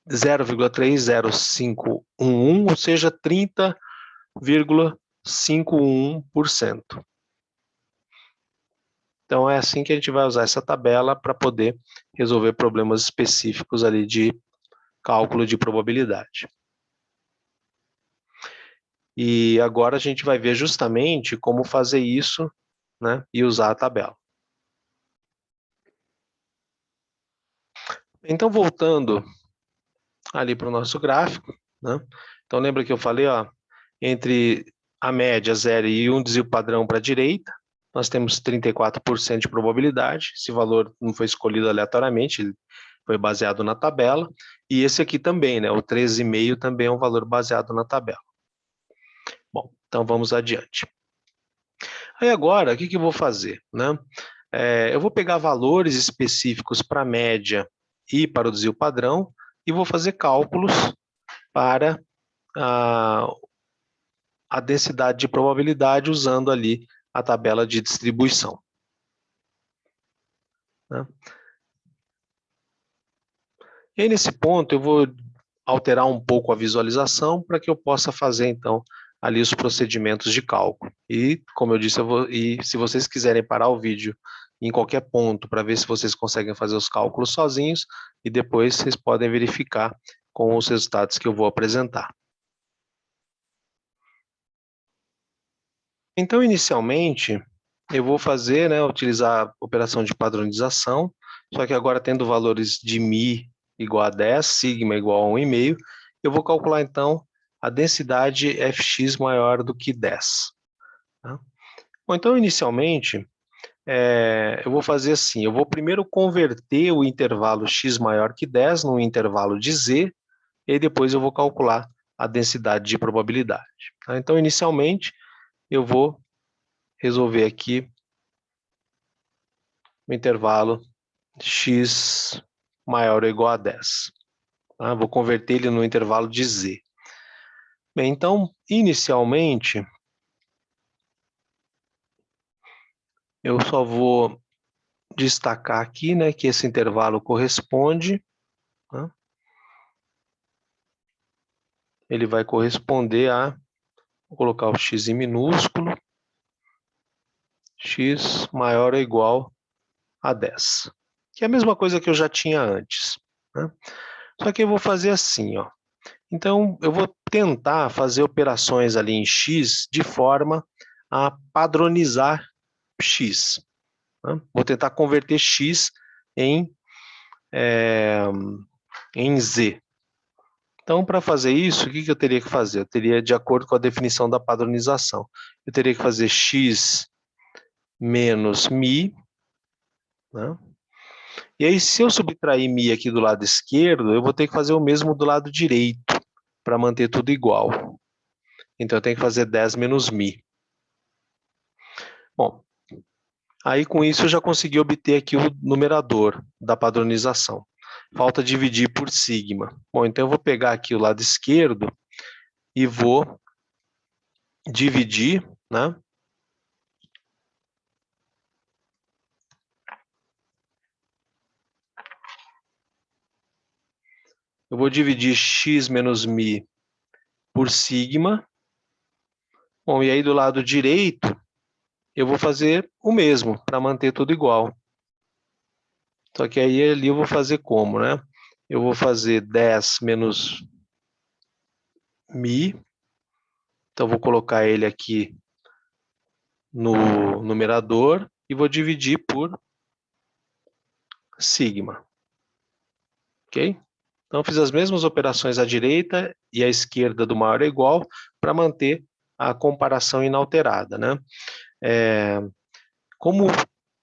0,30511, ou seja, 30,51%. Então é assim que a gente vai usar essa tabela para poder resolver problemas específicos ali de cálculo de probabilidade. E agora a gente vai ver justamente como fazer isso, né, e usar a tabela. Então, voltando ali para o nosso gráfico, né? Então, lembra que eu falei, ó, entre a média 0 e um desvio padrão para a direita, nós temos 34% de probabilidade. Esse valor não foi escolhido aleatoriamente, ele foi baseado na tabela. E esse aqui também, né? O 13,5 também é um valor baseado na tabela. Bom, então vamos adiante. Aí agora, o que eu vou fazer, né? Eu vou pegar valores específicos para a média e para o desvio padrão e vou fazer cálculos para a densidade de probabilidade usando ali a tabela de distribuição, né? E aí, nesse ponto, eu vou alterar um pouco a visualização para que eu possa fazer, então, ali os procedimentos de cálculo. E, como eu disse, e se vocês quiserem parar o vídeo em qualquer ponto para ver se vocês conseguem fazer os cálculos sozinhos, e depois vocês podem verificar com os resultados que eu vou apresentar. Então, inicialmente, eu vou fazer, né, utilizar a operação de padronização, só que agora tendo valores de μ igual a 10, sigma igual a 1,5, eu vou calcular, então, a densidade Fx maior do que 10. Tá? Bom, então, inicialmente, eu vou fazer assim, eu vou primeiro converter o intervalo x maior que 10 num intervalo de z, e depois eu vou calcular a densidade de probabilidade. Tá? Então, inicialmente, eu vou resolver aqui o intervalo x maior ou igual a 10. Tá? Vou converter ele no intervalo de z. Bem, então, inicialmente, eu só vou destacar aqui, né, que esse intervalo corresponde, né, ele vai corresponder a, vou colocar o x em minúsculo, x maior ou igual a 10, que é a mesma coisa que eu já tinha antes, né? Só que eu vou fazer assim, ó. Então, eu vou tentar fazer operações ali em x de forma a padronizar x, né? Vou tentar converter x em, em z. Então, para fazer isso, o que eu teria que fazer? Eu teria, de acordo com a definição da padronização, eu teria que fazer x menos mi, né? E aí, se eu subtrair mi aqui do lado esquerdo, eu vou ter que fazer o mesmo do lado direito, para manter tudo igual. Então, eu tenho que fazer 10 menos mi. Bom, aí com isso eu já consegui obter aqui o numerador da padronização. Falta dividir por sigma. Bom, então eu vou pegar aqui o lado esquerdo e vou dividir, né? Eu vou dividir x menos mi por sigma. Bom, e aí do lado direito, eu vou fazer o mesmo, para manter tudo igual. Só que aí ali eu vou fazer como, né? Eu vou fazer 10 menos mi. Então, vou colocar ele aqui no numerador e vou dividir por sigma. Ok? Então, fiz as mesmas operações à direita e à esquerda do maior ou igual para manter a comparação inalterada, né? Como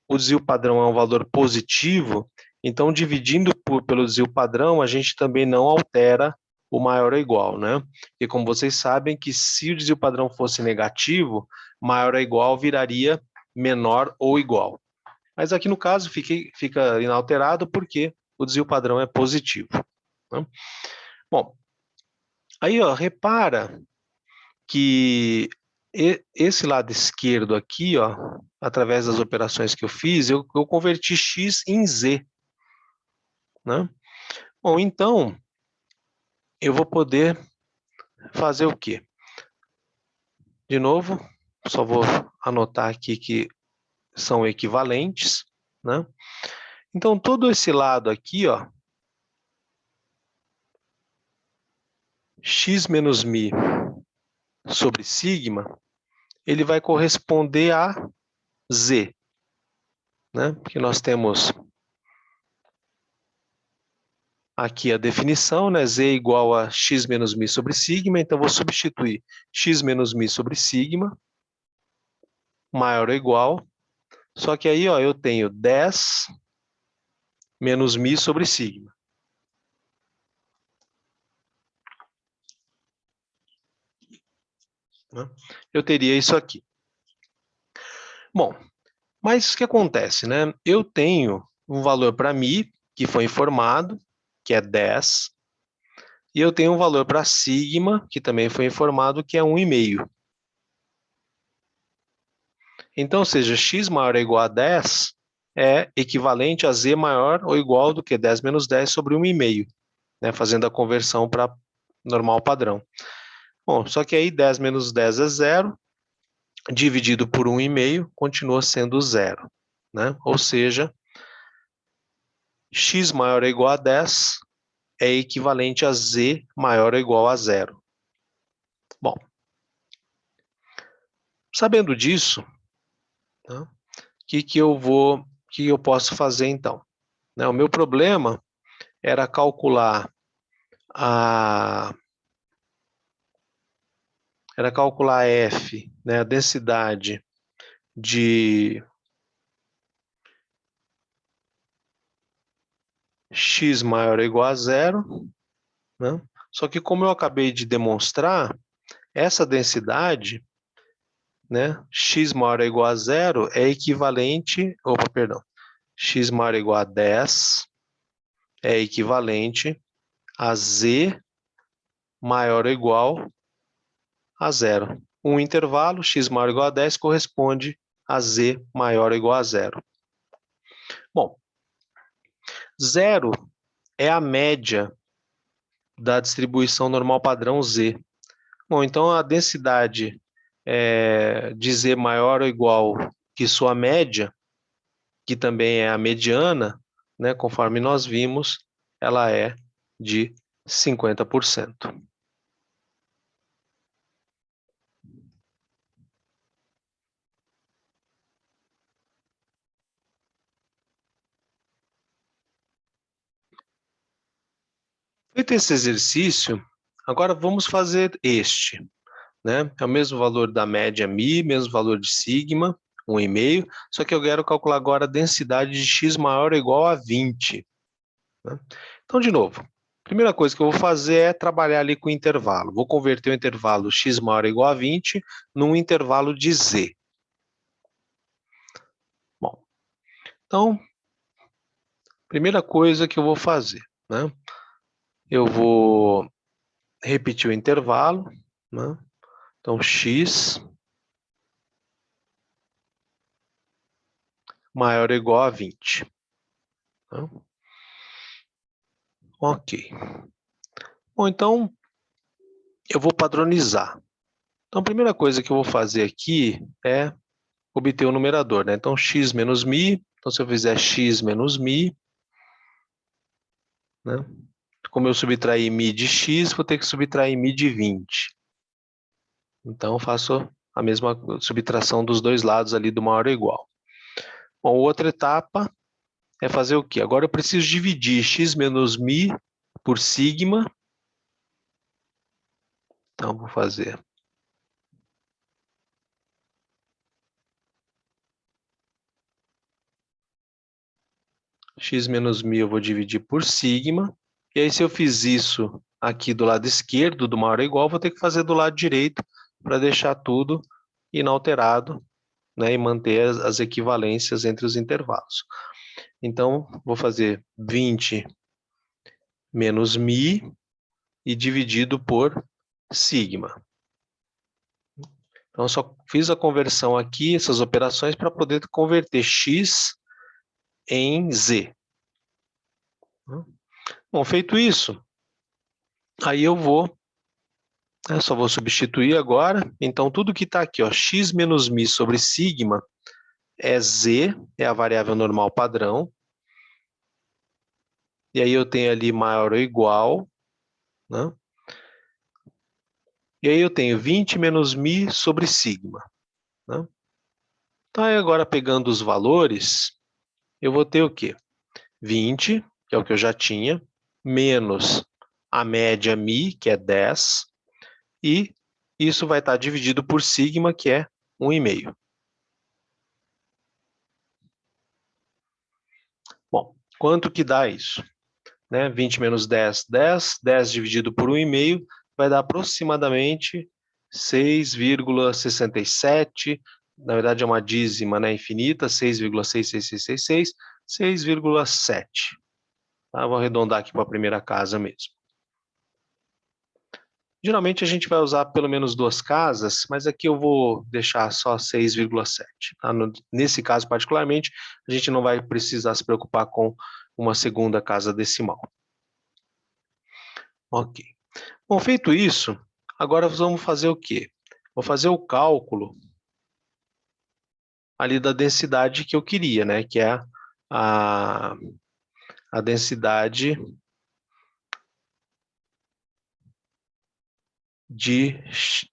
o desvio padrão é um valor positivo, então dividindo pelo desvio padrão, a gente também não altera o maior ou igual, né? E como vocês sabem que se o desvio padrão fosse negativo, maior ou igual viraria menor ou igual. Mas aqui no caso fica inalterado porque o desvio padrão é positivo, né? Bom, aí ó, repara que esse lado esquerdo aqui, ó, através das operações que eu fiz, eu converti x em z, né? Bom, então eu vou poder fazer o quê? De novo, só vou anotar aqui que são equivalentes, né? Então todo esse lado aqui, ó, x menos mi sobre sigma, ele vai corresponder a z, né? Porque nós temos aqui a definição, né? Z é igual a x menos mi sobre sigma, então vou substituir x menos mi sobre sigma, maior ou igual, só que aí ó, eu tenho 10 menos mi sobre sigma. Né? Eu teria isso aqui. Bom, mas o que acontece, né? Eu tenho um valor para mi, que foi informado, que é 10, e eu tenho um valor para sigma, que também foi informado, que é 1,5. Então, seja x maior ou igual a 10 é equivalente a z maior ou igual do que 10 menos 10 sobre 1,5, né? Fazendo a conversão para normal padrão. Bom, só que aí 10 menos 10 é zero, dividido por 1,5 continua sendo zero, né? Ou seja, x maior ou igual a 10 é equivalente a z maior ou igual a zero. Bom, sabendo disso, né, que eu posso fazer então? Né, o meu problema era calcular F, né, a densidade de x maior ou igual a zero, né, Só que como eu acabei de demonstrar, essa densidade, né, x maior ou igual a zero é equivalente, x maior ou igual a 10 é equivalente a z maior ou igual a zero. Um intervalo, x maior ou igual a 10, corresponde a z maior ou igual a zero. Bom, zero é a média da distribuição normal padrão Z. Bom, então a densidade de Z maior ou igual que sua média, que também é a mediana, né, conforme nós vimos, ela é de 50%. Feito esse exercício, agora vamos fazer este, né? É o mesmo valor da média μ, mesmo valor de sigma, 1,5, só que eu quero calcular agora a densidade de x maior ou igual a 20. Né? Então, de novo, a primeira coisa que eu vou fazer é trabalhar ali com o intervalo. Vou converter o intervalo x maior ou igual a 20 num intervalo de z. Bom, então, primeira coisa que eu vou fazer, né? Eu vou repetir o intervalo, né? Então, x maior ou igual a 20. Tá? Ok. Bom, então, eu vou padronizar. Então, a primeira coisa que eu vou fazer aqui é obter o numerador, né? Então, x menos μ. Então, se eu fizer x menos μ, né? Como eu subtraí μ de x, vou ter que subtrair μ de 20. Então, eu faço a mesma subtração dos dois lados ali do maior ou igual. Bom, outra etapa é fazer o quê? Agora eu preciso dividir x menos μ por sigma. Então, vou fazer x menos μ eu vou dividir por sigma. E aí, se eu fiz isso aqui do lado esquerdo do maior ou igual, vou ter que fazer do lado direito para deixar tudo inalterado, né, e manter as equivalências entre os intervalos. Então, vou fazer 20 menos μ e dividido por sigma. Então, só fiz a conversão aqui, essas operações, para poder converter x em z. Bom, feito isso, aí eu só vou substituir agora. Então, tudo que está aqui, ó, x menos μ sobre sigma é z, é a variável normal padrão. E aí eu tenho ali maior ou igual, né? E aí eu tenho 20 menos μ sobre sigma. Né? Então, aí agora pegando os valores, eu vou ter o quê? 20, que é o que eu já tinha, menos a média μ, que é 10, e isso vai estar dividido por sigma, que é 1,5. Bom, quanto que dá isso? Né? 20 menos 10, 10. 10 dividido por 1,5 vai dar aproximadamente 6,67. Na verdade, é uma dízima, né, infinita, 6,66666, 6,7. Tá? Vou arredondar aqui para a primeira casa mesmo. Geralmente a gente vai usar pelo menos duas casas, mas aqui eu vou deixar só 6,7. Tá? Nesse caso particularmente, a gente não vai precisar se preocupar com uma segunda casa decimal. Ok. Bom, feito isso, agora vamos fazer o quê? Vou fazer o cálculo ali da densidade que eu queria, né? Que é a, a densidade de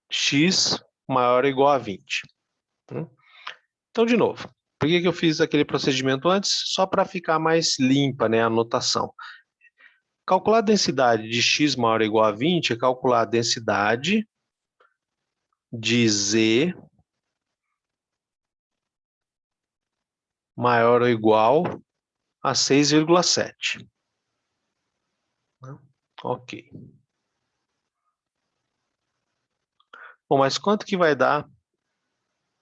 x maior ou igual a 20. Então, de novo, por que eu fiz aquele procedimento antes? Só para ficar mais limpa, né, a notação. Calcular a densidade de x maior ou igual a 20 é calcular a densidade de z maior ou igual a 6,7. Ok. Bom, mas quanto que vai dar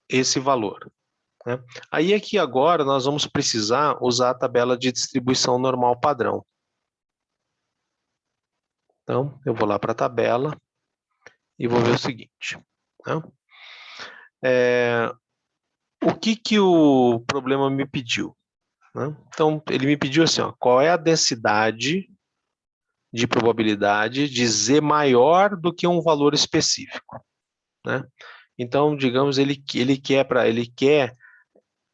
esse valor, né? Aí é que agora nós vamos precisar usar a tabela de distribuição normal padrão. Então, eu vou lá para a tabela e vou ver o seguinte, né? O que o problema me pediu, né? Então, ele me pediu assim, ó, qual é a densidade de probabilidade de Z maior do que um valor específico, né? Então, digamos, ele quer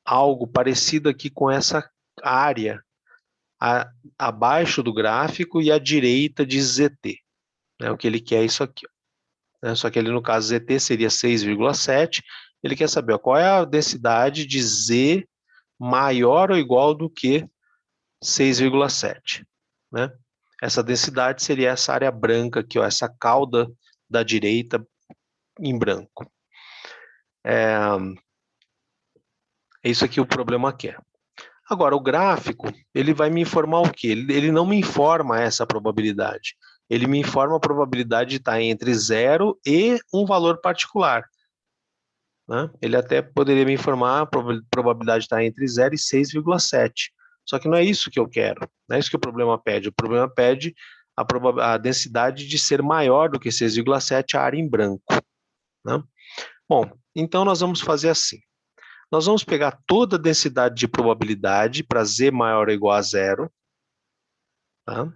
algo parecido aqui com essa área abaixo do gráfico e à direita de ZT, né? O que ele quer é isso aqui, ó, né? Só que ele, no caso, ZT seria 6,7, ele quer saber, ó, qual é a densidade de Z maior ou igual do que 6,7, né? Essa densidade seria essa área branca aqui, ó, essa cauda da direita em branco. É isso aqui o problema quer. Agora, o gráfico, ele vai me informar o quê? Ele não me informa essa probabilidade. Ele me informa a probabilidade de estar entre 0 e um valor particular, né? Ele até poderia me informar a probabilidade de estar entre 0 e 6,7. Só que não é isso que eu quero. Não é isso que o problema pede. O problema pede a densidade de ser maior do que 6,7, a área em branco, né? Bom, então nós vamos fazer assim. Nós vamos pegar toda a densidade de probabilidade para Z maior ou igual a 0, tá?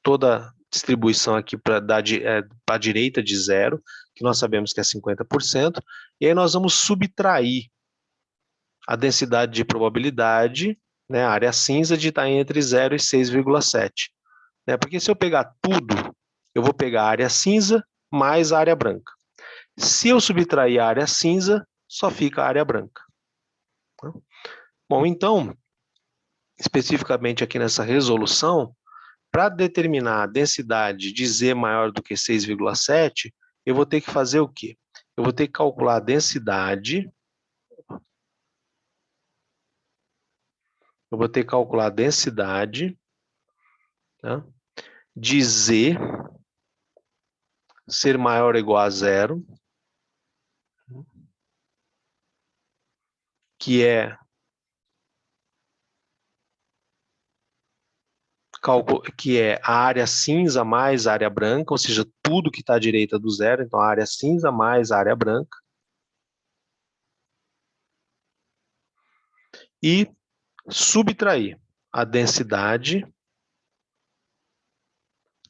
Toda distribuição aqui para a direita de 0, que nós sabemos que é 50%, e aí nós vamos subtrair a densidade de probabilidade, né, a área cinza, de estar entre 0 e 6,7. Né? Porque se eu pegar tudo, eu vou pegar a área cinza mais a área branca. Se eu subtrair a área cinza, só fica a área branca. Bom, então, especificamente aqui nessa resolução, para determinar a densidade de Z maior do que 6,7, eu vou ter que fazer o quê? Eu vou ter que calcular a densidade, tá, de Z ser maior ou igual a 0, que é a área cinza mais a área branca, ou seja, tudo que está à direita do zero, então a área cinza mais a área branca, e subtrair a densidade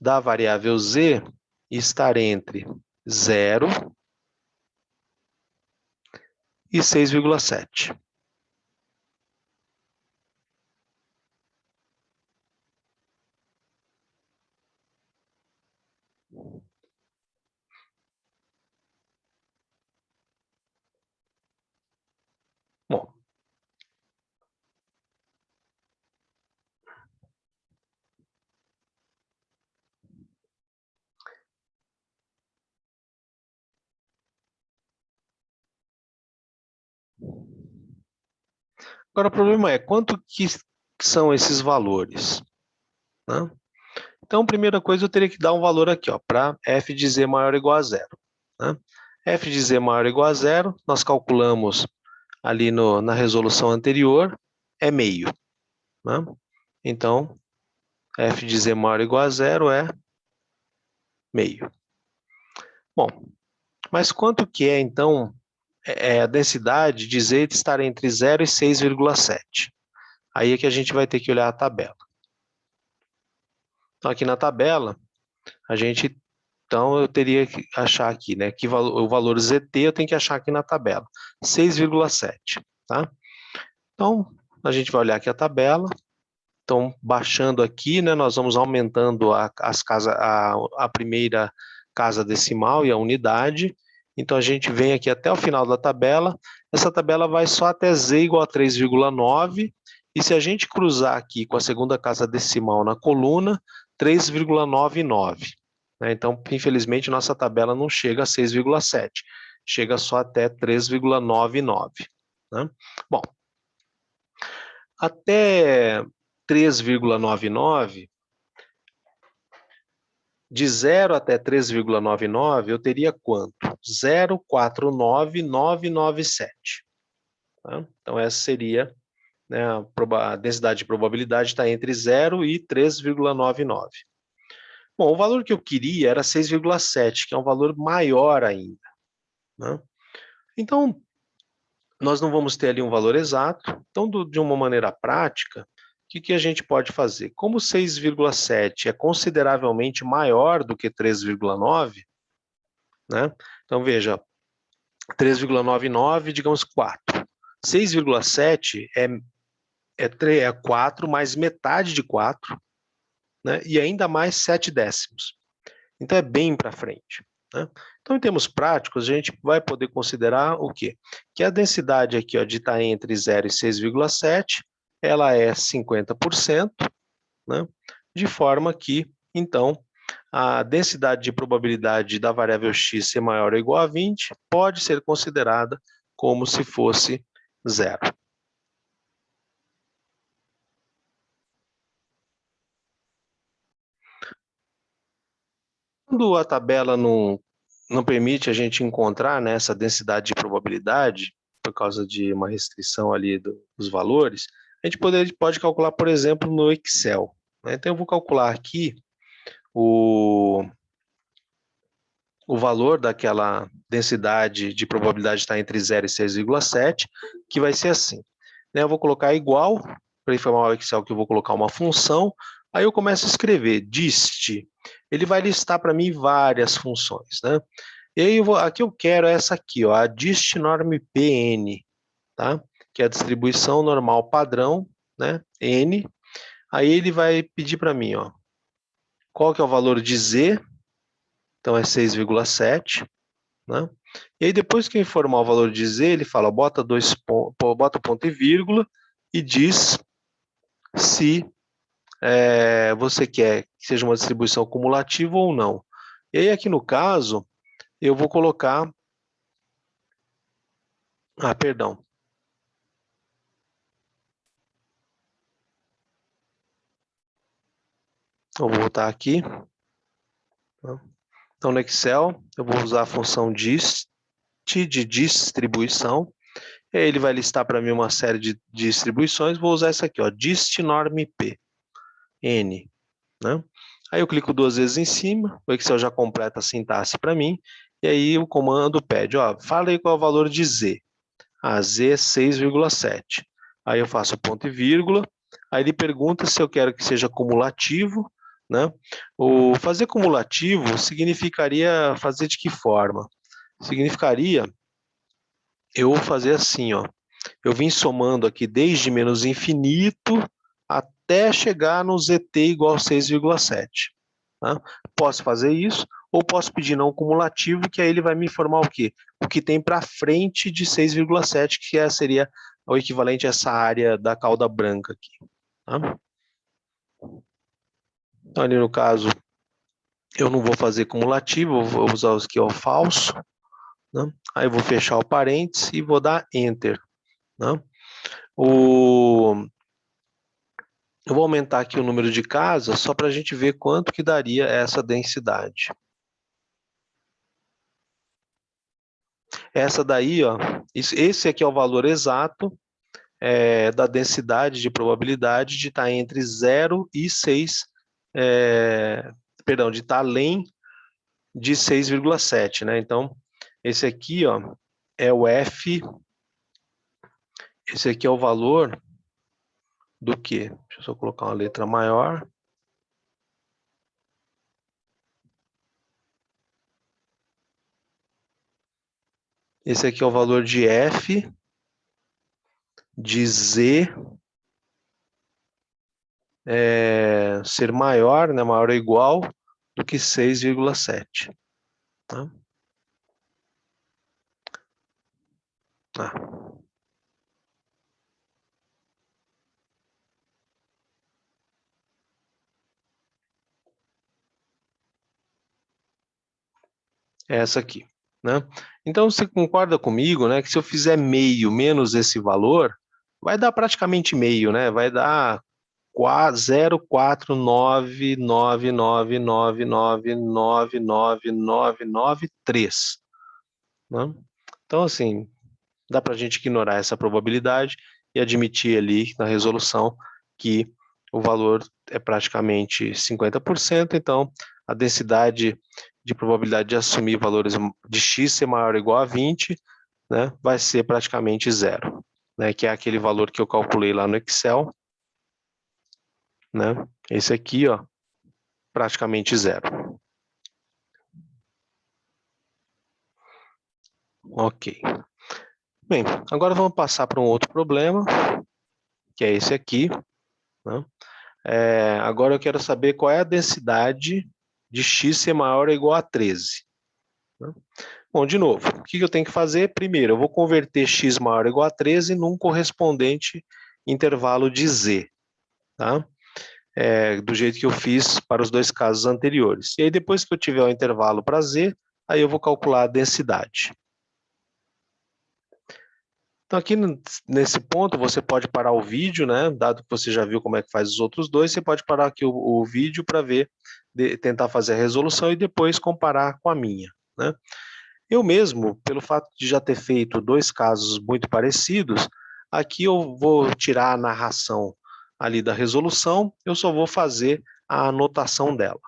da variável z estar entre 0 e 6,7. Bom, agora o problema é quanto que são esses valores, né? Então, primeira coisa, eu teria que dar um valor aqui, para f de z maior ou igual a 0. Né? F de z maior ou igual a 0, nós calculamos ali na resolução anterior, é meio. Né? Então, f de z maior ou igual a 0 é meio. Bom, mas quanto que é, então, a densidade de z estar entre 0 e 6,7? Aí é que a gente vai ter que olhar a tabela. Então, aqui na tabela, então eu teria que achar aqui, né, que o valor ZT eu tenho que achar aqui na tabela, 6,7, tá? Então, a gente vai olhar aqui a tabela. Então, baixando aqui, né, nós vamos aumentando a primeira casa decimal e a unidade. Então, a gente vem aqui até o final da tabela. Essa tabela vai só até z igual a 3,9. E se a gente cruzar aqui com a segunda casa decimal na coluna, 3,99. Né? Então, infelizmente, nossa tabela não chega a 6,7. Chega só até 3,99. Né? Bom, até 3,99, De 0 até 3,99, eu teria quanto? 0,49997. Tá? Então, essa seria, né, a densidade de probabilidade está entre 0 e 3,99. Bom, o valor que eu queria era 6,7, que é um valor maior ainda. Né? Então, nós não vamos ter ali um valor exato. Então, de uma maneira prática, o que a gente pode fazer? Como 6,7 é consideravelmente maior do que 3,9, né? Então, veja, 3,99, digamos 4. 6,7 é 4 mais metade de 4, né? E ainda mais 7 décimos. Então, é bem para frente. Né? Então, em termos práticos, a gente vai poder considerar o quê? Que a densidade aqui, ó, de estar entre 0 e 6,7, ela é 50%, né? De forma que, então, a densidade de probabilidade da variável x ser maior ou igual a 20 pode ser considerada como se fosse zero. Quando a tabela não permite a gente encontrar, né, essa densidade de probabilidade, por causa de uma restrição ali dos valores, a gente pode calcular, por exemplo, no Excel. Né? Então, eu vou calcular aqui o valor daquela densidade de probabilidade de estar entre 0 e 6,7, que vai ser assim. Né? Eu vou colocar igual, para informar o Excel que eu vou colocar uma função, aí eu começo a escrever dist. Ele vai listar para mim várias funções. Né? E aí, aqui eu quero essa aqui, ó, a distNormPn, tá? Que é a distribuição normal padrão, né? N. Aí ele vai pedir para mim, ó, qual que é o valor de Z, então é 6,7, né? E aí depois que eu informar o valor de Z, ele fala, bota ponto e vírgula e diz se você quer que seja uma distribuição cumulativa ou não. E aí aqui no caso, eu vou colocar... Ah, perdão. Eu vou voltar aqui. Então, no Excel, eu vou usar a função dist de distribuição. E aí ele vai listar para mim uma série de distribuições. Vou usar essa aqui, ó, distNormP, N. Né? Aí eu clico duas vezes em cima, o Excel já completa a sintaxe para mim, e aí o comando pede, ó, fala aí qual é o valor de Z. Z é 6,7. Aí eu faço ponto e vírgula, aí ele pergunta se eu quero que seja cumulativo, né? O fazer cumulativo significaria fazer de que forma? Significaria eu fazer assim, ó, eu vim somando aqui desde menos infinito até chegar no ZT igual a 6,7. Tá? Posso fazer isso, ou posso pedir não cumulativo, que aí ele vai me informar o quê? O que tem para frente de 6,7, que seria o equivalente a essa área da cauda branca aqui. Tá? Então, ali no caso, eu não vou fazer cumulativo, eu vou usar os que é o falso. Né? Aí eu vou fechar o parênteses e vou dar Enter. Né? Eu vou aumentar aqui o número de casas só para a gente ver quanto que daria essa densidade. Essa daí, ó, esse aqui é o valor exato da densidade de probabilidade de estar entre 0 e 6, perdão, de estar além de 6,7, né? Então, esse aqui, ó, é o F, esse aqui é o valor do quê? Deixa eu só colocar uma letra maior. Esse aqui é o valor de F de Z ser maior, né, maior ou igual do que 6,7. Tá? Ah. É essa aqui. Né? Então, você concorda comigo, né, que se eu fizer meio menos esse valor, vai dar praticamente meio, né? Vai dar 0,4999999999993, né? Então, assim, dá para a gente ignorar essa probabilidade e admitir ali na resolução que o valor é praticamente 50%, então a densidade de probabilidade de assumir valores de x ser maior ou igual a 20, né, vai ser praticamente zero, né, que é aquele valor que eu calculei lá no Excel, né, esse aqui, ó, praticamente zero. Ok. Bem, agora vamos passar para um outro problema, que é esse aqui, né? Agora eu quero saber qual é a densidade de x ser maior ou igual a 13. Né? Bom, de novo, o que eu tenho que fazer? Primeiro, eu vou converter x maior ou igual a 13 num correspondente intervalo de z, tá? Do jeito que eu fiz para os dois casos anteriores. E aí, depois que eu tiver o intervalo para z, aí eu vou calcular a densidade. Então, aqui nesse ponto, você pode parar o vídeo, né? Dado que você já viu como é que faz os outros dois, você pode parar aqui o vídeo para ver, tentar fazer a resolução e depois comparar com a minha, né? Eu mesmo, pelo fato de já ter feito dois casos muito parecidos, aqui eu vou tirar a narração ali da resolução, eu só vou fazer a anotação dela.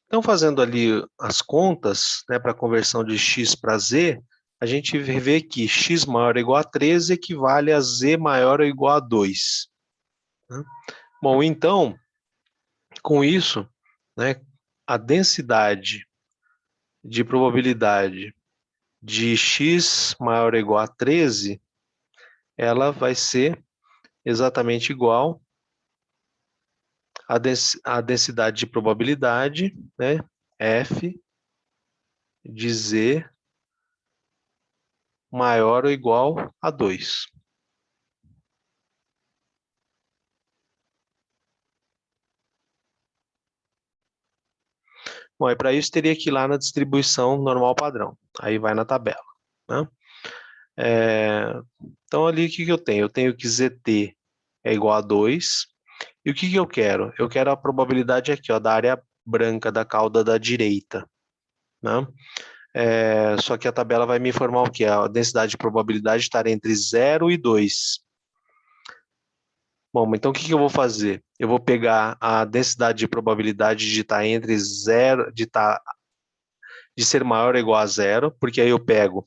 Então, fazendo ali as contas, né, para a conversão de x para z, a gente vê que x maior ou igual a 13 equivale a z maior ou igual a 2. Né? Bom, então, com isso, né, a densidade de probabilidade de x maior ou igual a 13, ela vai ser exatamente igual à densidade de probabilidade, né, f de z maior ou igual a 2. Bom, e para isso teria que ir lá na distribuição normal padrão. Aí vai na tabela, né? Então ali o que eu tenho? Eu tenho que ZT é igual a 2. E o que eu quero? Eu quero a probabilidade aqui, ó, da área branca da cauda da direita, né? Só que a tabela vai me informar o que? A densidade de probabilidade estar entre 0 e 2. Bom, então o que eu vou fazer? Eu vou pegar a densidade de probabilidade de estar entre 0, de ser maior ou igual a 0, porque aí eu pego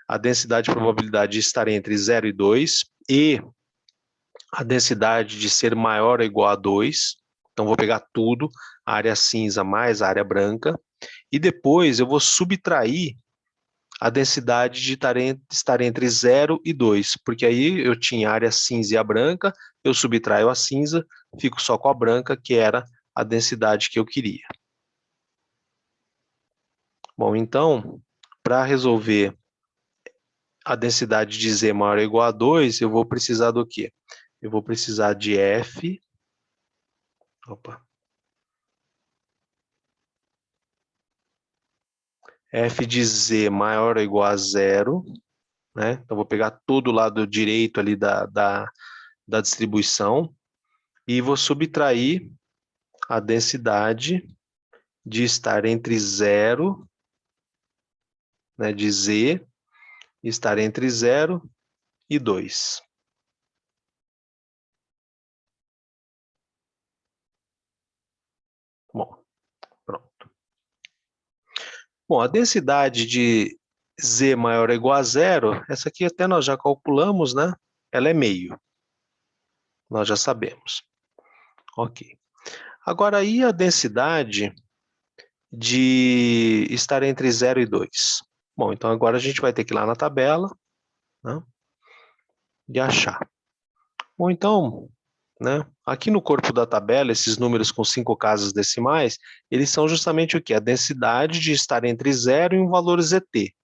a densidade de probabilidade de estar entre 0 e 2 e a densidade de ser maior ou igual a 2. Então vou pegar tudo, a área cinza mais a área branca, e depois eu vou subtrair a densidade de estar entre 0 e 2, porque aí eu tinha a área cinza e a branca, eu subtraio a cinza, fico só com a branca, que era a densidade que eu queria. Bom, então, para resolver a densidade de Z maior ou igual a 2, eu vou precisar do quê? Eu vou precisar de F, F de Z maior ou igual a 0, né? Então, vou pegar todo o lado direito ali da distribuição e vou subtrair a densidade de estar entre 0, né, de Z, estar entre 0 e 2. Bom, pronto. Bom, a densidade de Z maior ou igual a 0, essa aqui até nós já calculamos, né? Ela é meio, nós já sabemos. Ok. Agora, e a densidade de estar entre 0 e 2? Bom, então agora a gente vai ter que ir lá na tabela, né, e achar. Bom, então, né, aqui no corpo da tabela, esses números com 5 casas decimais, eles são justamente o quê? A densidade de estar entre 0 e um valor ZT.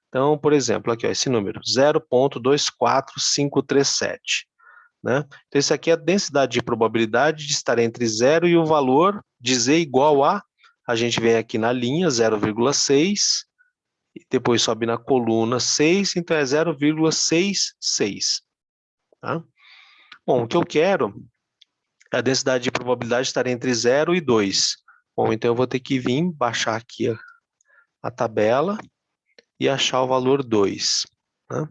Então, por exemplo, aqui, ó, esse número, 0,24537. Né? Então, isso aqui é a densidade de probabilidade de estar entre 0 e o valor de Z igual a gente vem aqui na linha 0,6, e depois sobe na coluna 6, então é 0,66. Tá? Bom, o que eu quero é a densidade de probabilidade de estar entre 0 e 2. Bom, então eu vou ter que vir, baixar aqui a tabela e achar o valor 2. Né?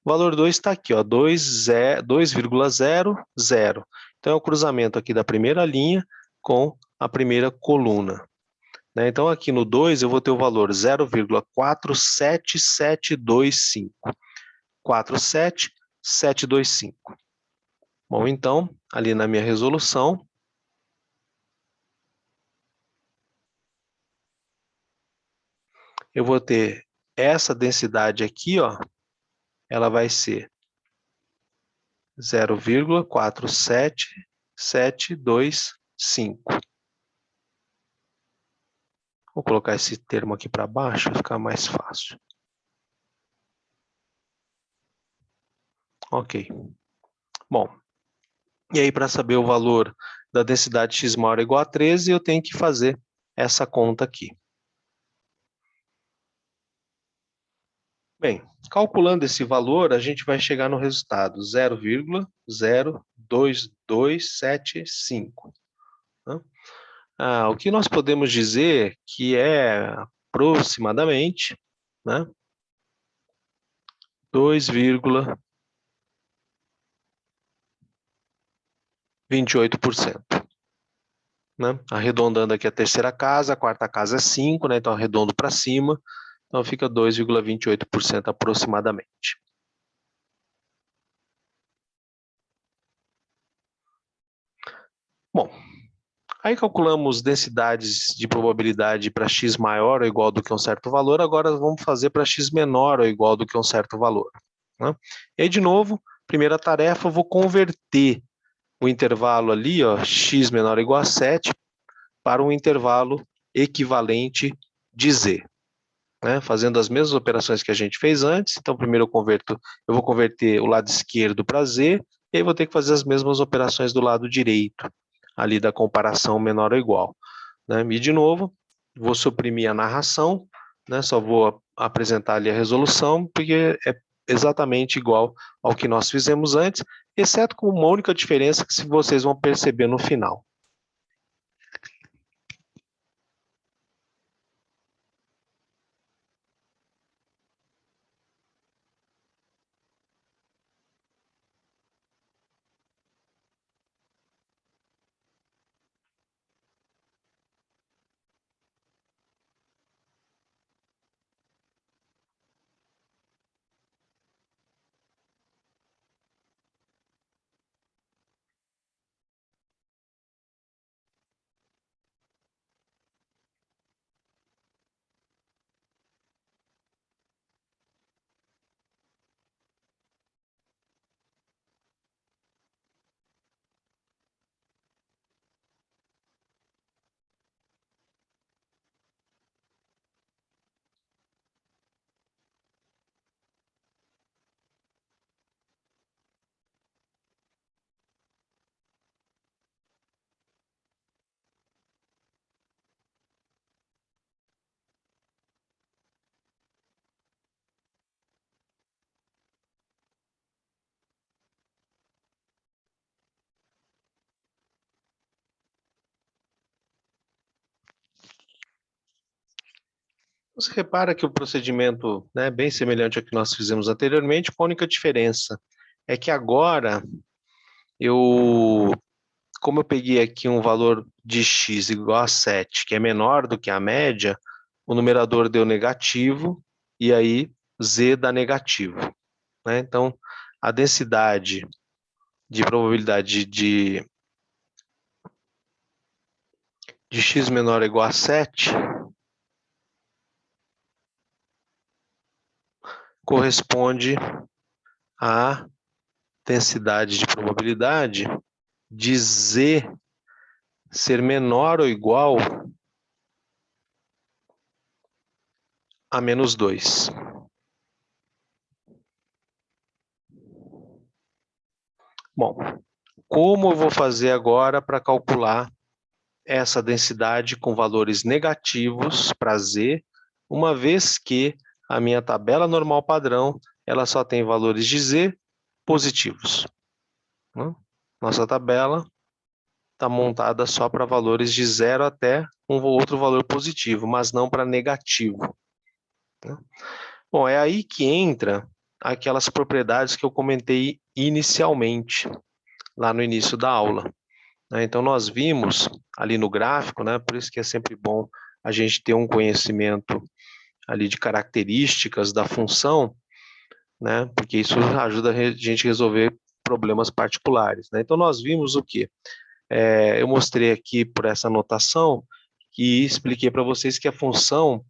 O valor 2 está aqui, 2,00. Então, é o cruzamento aqui da primeira linha com a primeira coluna. Né? Então, aqui no 2, eu vou ter o valor 0,47725. 47725. Bom, então, ali na minha resolução, eu vou ter essa densidade aqui, ó, ela vai ser 0,47725. Vou colocar esse termo aqui para baixo, vai ficar mais fácil. Ok. Bom, e aí para saber o valor da densidade x maior ou igual a 13, eu tenho que fazer essa conta aqui. Bem, calculando esse valor, a gente vai chegar no resultado 0,02275. Né? O que nós podemos dizer que é aproximadamente, né, 2,28%. Né? Arredondando aqui a terceira casa, a quarta casa é 5, né? Então arredondo para cima, então fica 2,28% aproximadamente. Bom, aí calculamos densidades de probabilidade para x maior ou igual do que um certo valor, agora vamos fazer para x menor ou igual do que um certo valor. Né? E aí, de novo, primeira tarefa, eu vou converter o intervalo ali, ó, x menor ou igual a 7, para um intervalo equivalente de z. Né, fazendo as mesmas operações que a gente fez antes. Então, primeiro eu vou converter o lado esquerdo para Z, e aí vou ter que fazer as mesmas operações do lado direito, ali da comparação menor ou igual. Né? E, de novo, vou suprimir a narração, né? Só vou apresentar ali a resolução, porque é exatamente igual ao que nós fizemos antes, exceto com uma única diferença que vocês vão perceber no final. Você repara que o procedimento, né, é bem semelhante ao que nós fizemos anteriormente, com a única diferença é que agora, como eu peguei aqui um valor de x igual a 7, que é menor do que a média, o numerador deu negativo, e aí z dá negativo, né? Então, a densidade de probabilidade de x menor ou igual a 7 corresponde à densidade de probabilidade de z ser menor ou igual a menos 2. Bom, como eu vou fazer agora para calcular essa densidade com valores negativos para z, uma vez que a minha tabela normal padrão ela só tem valores de z positivos, né? Nossa tabela está montada só para valores de 0 até um outro valor positivo, mas não para negativo, né? Bom, é aí que entra aquelas propriedades que eu comentei inicialmente, lá no início da aula, né? Então, nós vimos ali no gráfico, né? Por isso que é sempre bom a gente ter um conhecimento ali de características da função, né? Porque isso ajuda a gente a resolver problemas particulares, né? Então, nós vimos o quê? Eu mostrei aqui por essa notação que expliquei para vocês que a função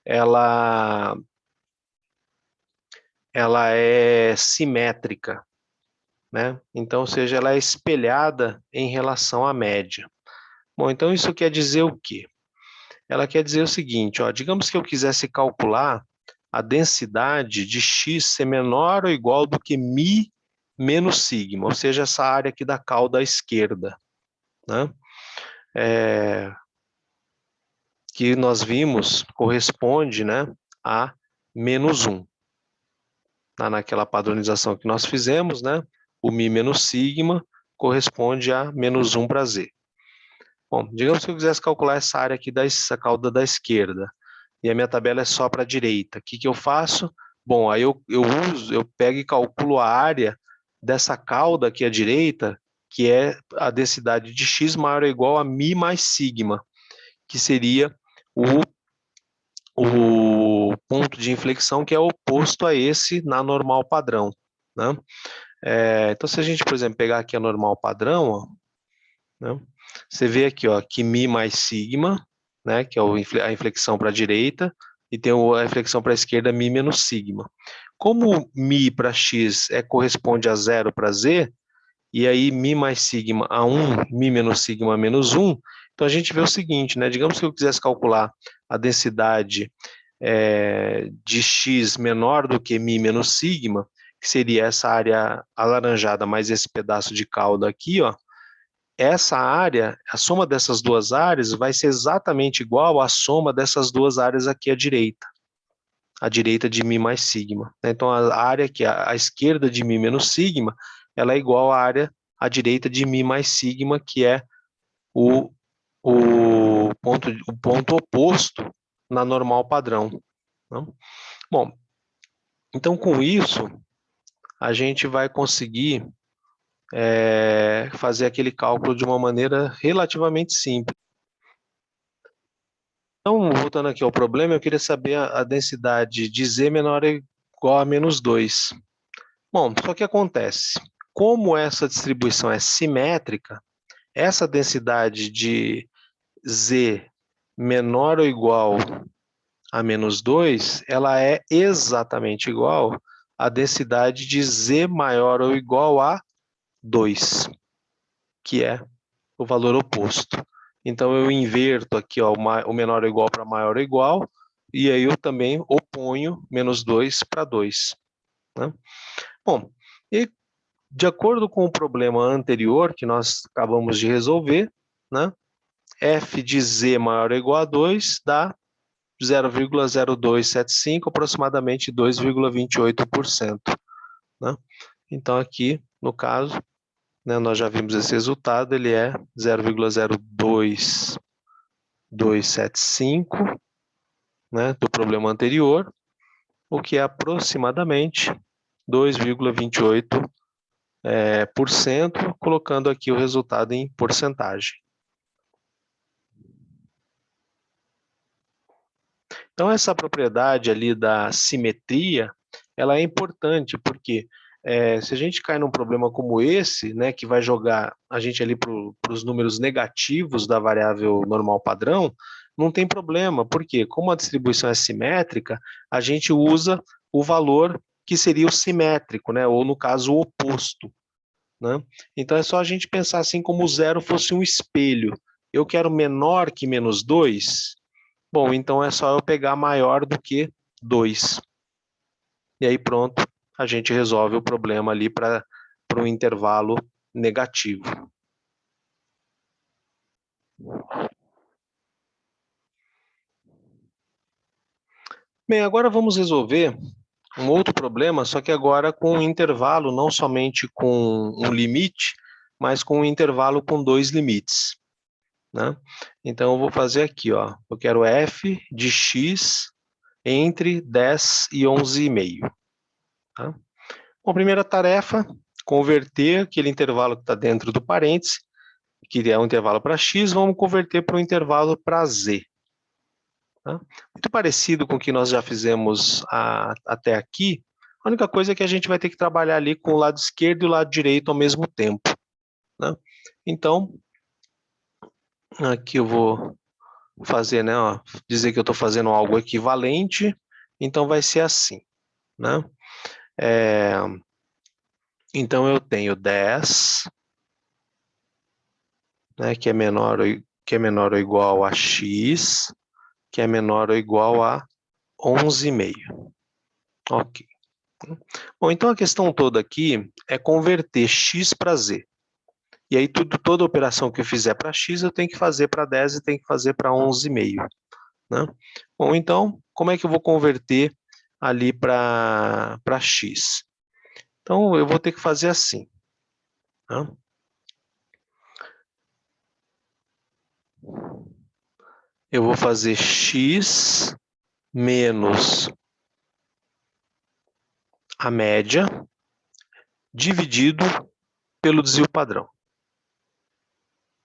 ela é simétrica, né? Então, ou seja, ela é espelhada em relação à média. Bom, então isso quer dizer o quê? Ela quer dizer o seguinte, ó, digamos que eu quisesse calcular a densidade de x ser menor ou igual do que μ menos sigma, ou seja, essa área aqui da cauda à esquerda, né? Que nós vimos corresponde, né, a menos 1. Naquela padronização que nós fizemos, né, o μ menos sigma corresponde a menos 1 para z. Bom, digamos que eu quisesse calcular essa área aqui essa cauda da esquerda, e a minha tabela é só para a direita. O que eu faço? Bom, aí eu pego e calculo a área dessa cauda aqui à direita, que é a densidade de x maior ou igual a μ mais sigma, que seria o ponto de inflexão que é oposto a esse na normal padrão, né? Então, se a gente, por exemplo, pegar aqui a normal padrão, ó, né? Você vê aqui, ó, que μ mais sigma, né, que é a inflexão para a direita, e tem a inflexão para a esquerda, μ menos sigma. Como μ para x corresponde a 0 para z, e aí μ mais sigma a 1, μ menos sigma a menos 1, então a gente vê o seguinte, né, digamos que eu quisesse calcular a densidade de x menor do que μ menos sigma, que seria essa área alaranjada mais esse pedaço de cauda aqui, ó, essa área, a soma dessas duas áreas vai ser exatamente igual à soma dessas duas áreas aqui à direita de μ mais sigma. Então, a área que à esquerda de μ menos sigma, ela é igual à área à direita de μ mais sigma, que é o ponto oposto na normal padrão, né? Bom, então com isso, a gente vai conseguir fazer aquele cálculo de uma maneira relativamente simples. Então, voltando aqui ao problema, eu queria saber a densidade de z menor ou igual a menos 2. Bom, só que acontece, como essa distribuição é simétrica, essa densidade de z menor ou igual a menos 2, ela é exatamente igual à densidade de z maior ou igual a 2, que é o valor oposto. Então, eu inverto aqui, ó, o menor ou igual para maior ou igual, e aí eu também oponho menos 2 para 2. Né? Bom, e de acordo com o problema anterior que nós acabamos de resolver, né, f de z maior ou igual a 2 dá 0,0275, aproximadamente 2,28%. Né? Então, aqui, no caso, né, nós já vimos esse resultado, ele é 0,02275 né, do problema anterior, o que é aproximadamente 2,28%, colocando aqui o resultado em porcentagem. Então, essa propriedade ali da simetria, ela é importante, porque se a gente cai num problema como esse, né, que vai jogar a gente ali para os números negativos da variável normal padrão, não tem problema, porque como a distribuição é simétrica, a gente usa o valor que seria o simétrico, né, ou no caso o oposto, né? Então é só a gente pensar assim como o zero fosse um espelho. Eu quero menor que menos 2. Bom, então é só eu pegar maior do que 2. E aí pronto, a gente resolve o problema ali para um intervalo negativo. Bem, agora vamos resolver um outro problema, só que agora com um intervalo, não somente com um limite, mas com um intervalo com 2 limites, né? Então eu vou fazer aqui, ó, eu quero f de x entre 10 e 11,5. Tá? Bom, primeira tarefa, converter aquele intervalo que está dentro do parêntese, que é um intervalo para x, vamos converter para um intervalo para z. Tá? Muito parecido com o que nós já fizemos até aqui, a única coisa é que a gente vai ter que trabalhar ali com o lado esquerdo e o lado direito ao mesmo tempo. Né? Então, aqui eu vou fazer, né, ó, dizer que eu estou fazendo algo equivalente, então vai ser assim. Né? Então eu tenho 10, né, que é menor ou igual a x, que é menor ou igual a 11,5. Ok. Bom, então a questão toda aqui é converter x para z. E aí toda operação que eu fizer para x, eu tenho que fazer para 10 e tenho que fazer para 11,5. Né? Bom, então, como é que eu vou converter ali para x? Então, eu vou ter que fazer assim. Né? Eu vou fazer x menos a média dividido pelo desvio padrão.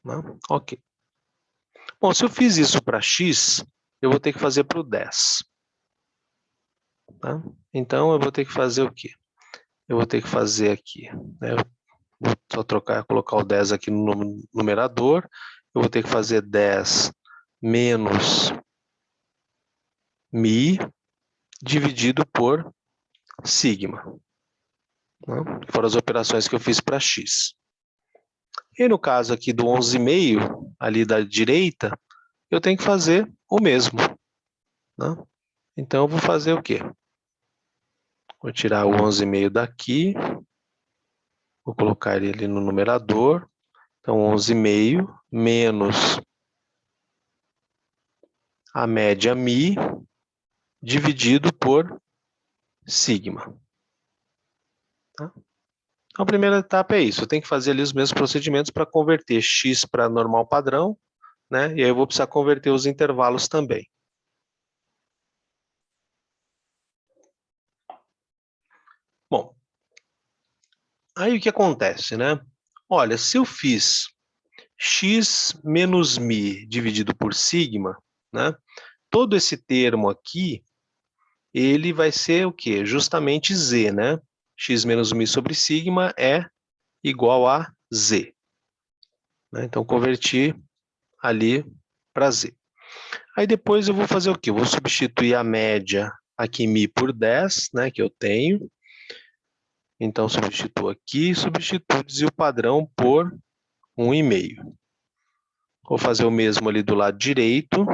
Né? Ok. Bom, se eu fiz isso para x, eu vou ter que fazer para o 10. Tá? Então, eu vou ter que fazer o quê? Eu vou ter que fazer aqui, né? Vou só colocar o 10 aqui no numerador. Eu vou ter que fazer 10 menos mi dividido por sigma. Né? Foram as operações que eu fiz para x. E no caso aqui do 11,5, ali da direita, eu tenho que fazer o mesmo. Né? Então, eu vou fazer o quê? Vou tirar o 11,5 daqui, vou colocar ele ali no numerador. Então, 11,5 menos a média mi dividido por sigma. Tá? Então, a primeira etapa é isso. Eu tenho que fazer ali os mesmos procedimentos para converter x para normal padrão, né? E aí eu vou precisar converter os intervalos também. Bom, aí o que acontece, né? Olha, se eu fiz x menos mi dividido por sigma, né? Todo esse termo aqui, ele vai ser o quê? Justamente z, né? X menos mi sobre sigma é igual a z. Né? Então, converti ali para z. Aí depois eu vou fazer o quê? Eu vou substituir a média aqui mi por 10, né, que eu tenho. Então, substituo aqui e substituo o desvio padrão por 1,5. Vou fazer o mesmo ali do lado direito.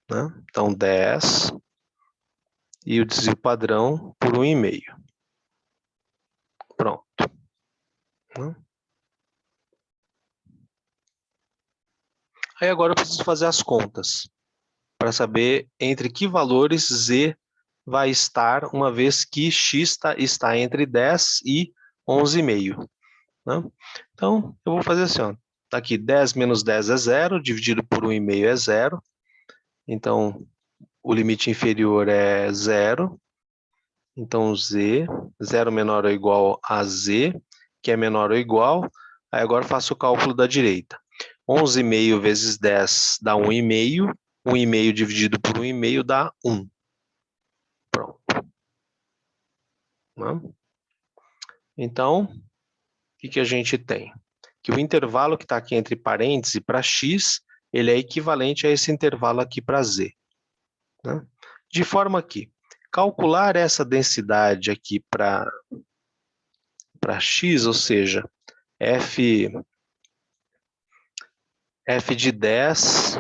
Né? Então, 10 e o desvio padrão por 1,5. Pronto. Né? Aí agora eu preciso fazer as contas para saber entre que valores z vai estar, uma vez que x está entre 10 e 11,5. Né? Então, eu vou fazer assim, ó. Tá aqui 10 menos 10 é 0, dividido por 1,5 é 0. Então, o limite inferior é zero, então z, zero menor ou igual a z, que é menor ou igual, aí agora faço o cálculo da direita. 11,5 vezes 10 dá 1,5, 1,5 dividido por 1,5 dá 1. Pronto. Né? Então, o que a gente tem? Que o intervalo que está aqui entre parênteses para x, ele é equivalente a esse intervalo aqui para z. Né? De forma que, calcular essa densidade aqui para x, ou seja, f de 10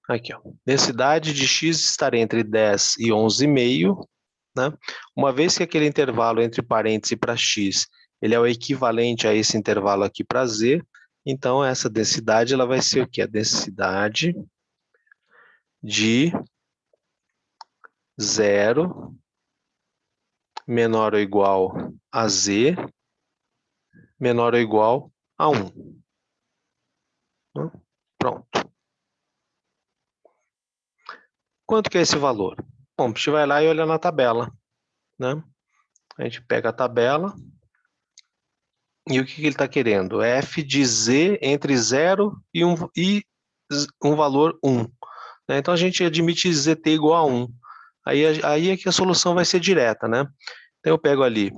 aqui, ó. Densidade de x estar entre 10 e 11,5, né? Uma vez que aquele intervalo entre parênteses para x, ele é o equivalente a esse intervalo aqui para z, então essa densidade ela vai ser o quê? A densidade de 0 menor ou igual a z menor ou igual a 1. Né? Pronto. Quanto que é esse valor? Bom, a gente vai lá e olha na tabela. Né? A gente pega a tabela e o que ele está querendo? F de z entre 0 e um valor 1. Né? Então a gente admite zt igual a 1. Aí é que a solução vai ser direta. Né? Então eu pego ali,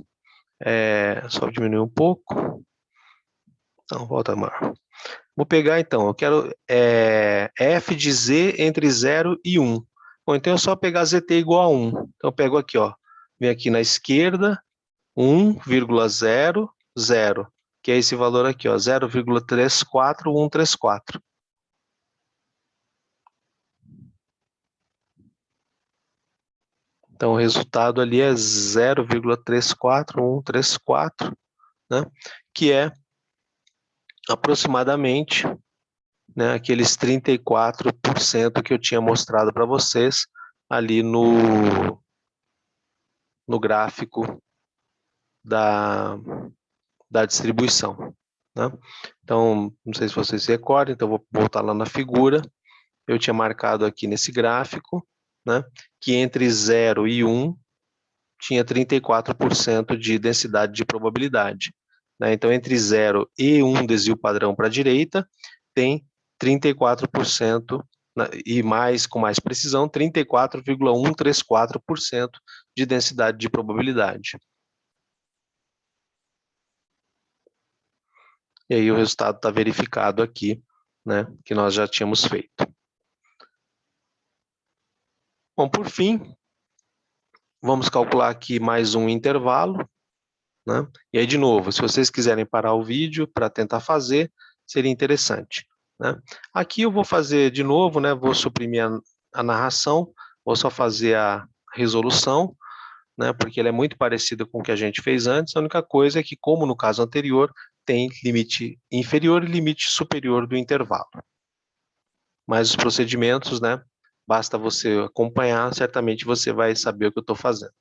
só diminuir um pouco. Não, volta, Mar. Vou pegar então, eu quero f de z entre 0 e 1. Bom, então é só pegar zt igual a 1. Então eu pego aqui, ó, vem aqui na esquerda, 1,0, 0, que é esse valor aqui, ó, 0,34134. Então o resultado ali é 0,34134, né, que é aproximadamente, né, aqueles 34% que eu tinha mostrado para vocês ali no gráfico da distribuição. Né? Então, não sei se vocês se recordam, então vou voltar lá na figura. Eu tinha marcado aqui nesse gráfico, né, que entre 0 e 1 tinha 34% de densidade de probabilidade. Né? Então, entre 0 e 1 desvio padrão para a direita, tem 34%, e mais, com mais precisão, 34,134% de densidade de probabilidade. E aí o resultado está verificado aqui, né, que nós já tínhamos feito. Bom, por fim, vamos calcular aqui mais um intervalo, né? E aí, de novo, se vocês quiserem parar o vídeo para tentar fazer, seria interessante. Né? Aqui eu vou fazer de novo, né? Vou suprimir a narração, vou só fazer a resolução, né? Porque ele é muito parecido com o que a gente fez antes. A única coisa é que, como no caso anterior, tem limite inferior e limite superior do intervalo. Mas os procedimentos, né? Basta você acompanhar, certamente você vai saber o que eu estou fazendo.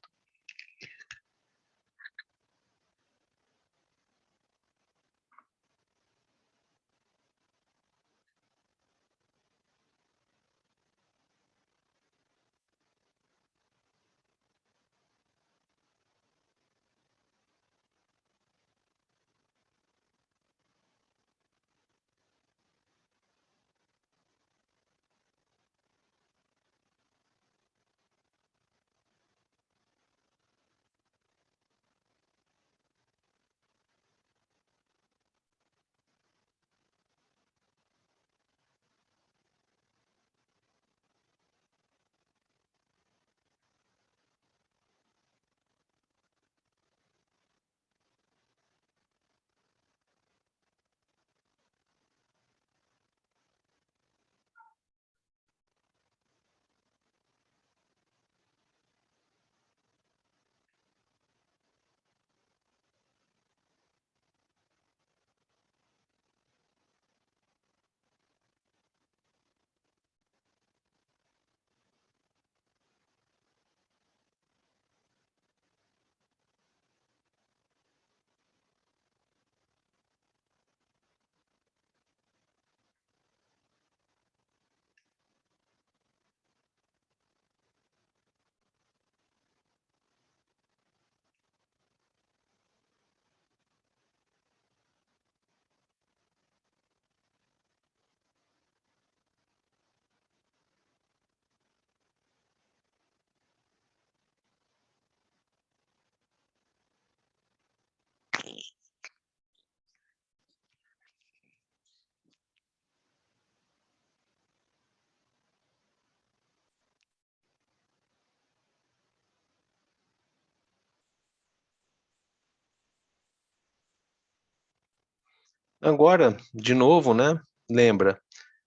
Agora, de novo, né? Lembra,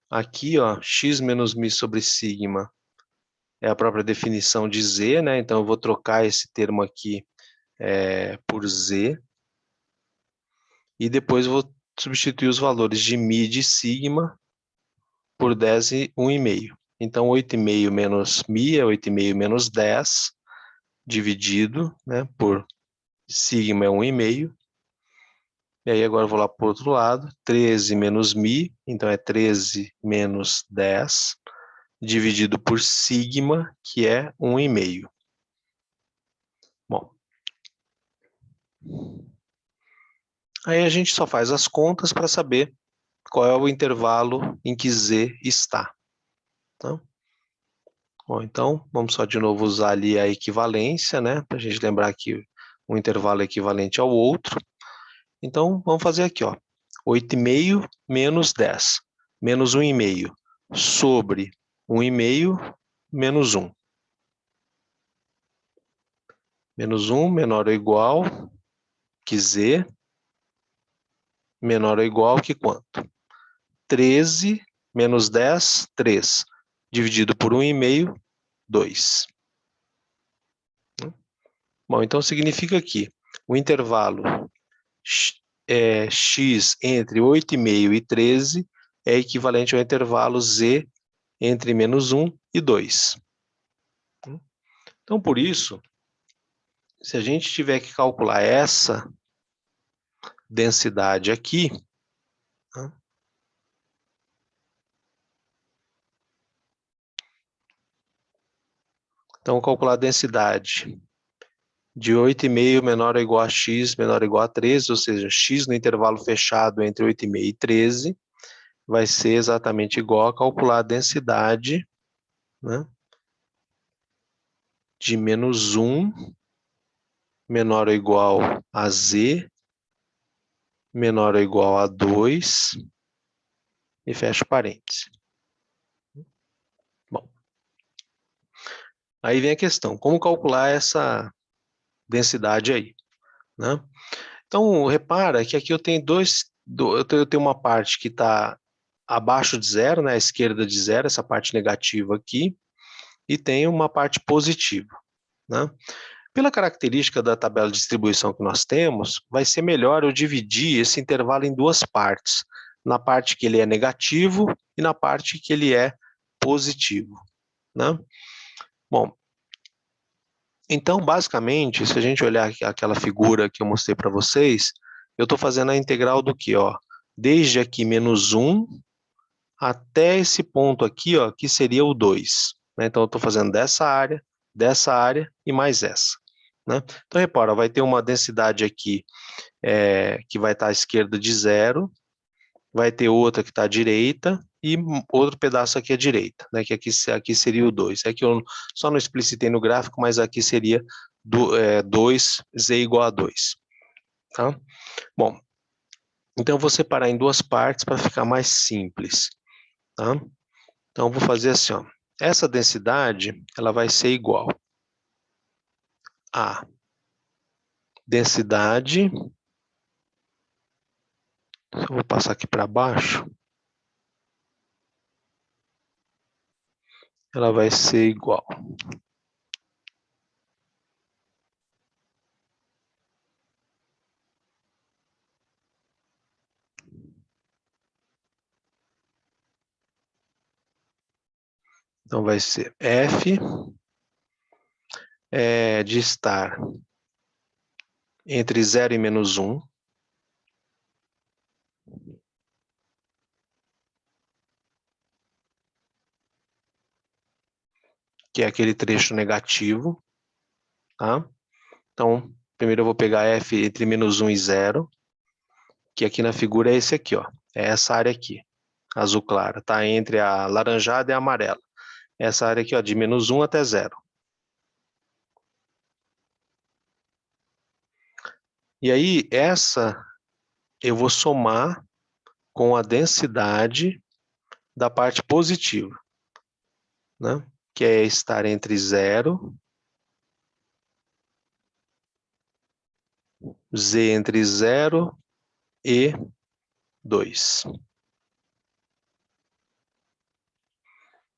aqui, ó, x menos μ sobre sigma é a própria definição de z, né? Então, eu vou trocar esse termo aqui por z. E depois eu vou substituir os valores de μ e de sigma por 10 e 1,5. Então, 8,5 menos μ é 8,5 menos 10, dividido, né, por sigma é 1,5. E aí agora eu vou lá para o outro lado, 13 menos μ, então é 13 menos 10, dividido por sigma, que é 1,5. Bom, aí a gente só faz as contas para saber qual é o intervalo em que z está. Tá? Bom, então, vamos só de novo usar ali a equivalência, né? Para a gente lembrar que um intervalo é equivalente ao outro. Então, vamos fazer aqui, ó. 8,5 menos 10, menos 1,5, sobre 1,5 menos 1. Menos 1 menor ou igual que z, menor ou igual que quanto? 13 menos 10, 3. Dividido por 1,5, 2. Bom, então significa que o intervalo x entre 8,5 e 13 é equivalente ao intervalo z entre menos 1 e 2. Então, por isso, se a gente tiver que calcular essa densidade aqui, então calcular a densidade de 8,5 menor ou igual a x menor ou igual a 13, ou seja, x no intervalo fechado entre 8,5 e 13, vai ser exatamente igual a calcular a densidade, né, de menos 1 menor ou igual a z menor ou igual a 2 e fecha parênteses. Bom, aí vem a questão, como calcular essa densidade aí, né? Então, repara que aqui eu tenho eu tenho uma parte que está abaixo de zero, né, à esquerda de zero, essa parte negativa aqui, e tem uma parte positiva, né? Pela característica da tabela de distribuição que nós temos, vai ser melhor eu dividir esse intervalo em duas partes, na parte que ele é negativo e na parte que ele é positivo, né? Bom, então, basicamente, se a gente olhar aquela figura que eu mostrei para vocês, eu estou fazendo a integral do que, ó? Desde aqui menos 1 até esse ponto aqui, ó, que seria o 2. Né? Então, eu estou fazendo dessa área e mais essa. Né? Então, repara, vai ter uma densidade aqui que vai estar à esquerda de zero, vai ter outra que está à direita e outro pedaço aqui à direita, né? Que aqui seria o 2. É que eu só não explicitei no gráfico, mas aqui seria 2z igual a 2. Tá? Bom, então eu vou separar em duas partes para ficar mais simples. Tá? Então eu vou fazer assim, ó. Essa densidade ela vai ser igual a densidade, eu vou passar aqui para baixo, ela vai ser igual então vai ser F de estar entre 0 e menos 1, que é aquele trecho negativo, tá? Então, primeiro eu vou pegar F entre menos 1 e 0, que aqui na figura é esse aqui, ó. É essa área aqui, azul clara, tá? Entre a laranjada e a amarela. Essa área aqui, ó, de menos 1 até 0. E aí, essa eu vou somar com a densidade da parte positiva, né? Que é estar entre 0, z entre 0 e 2.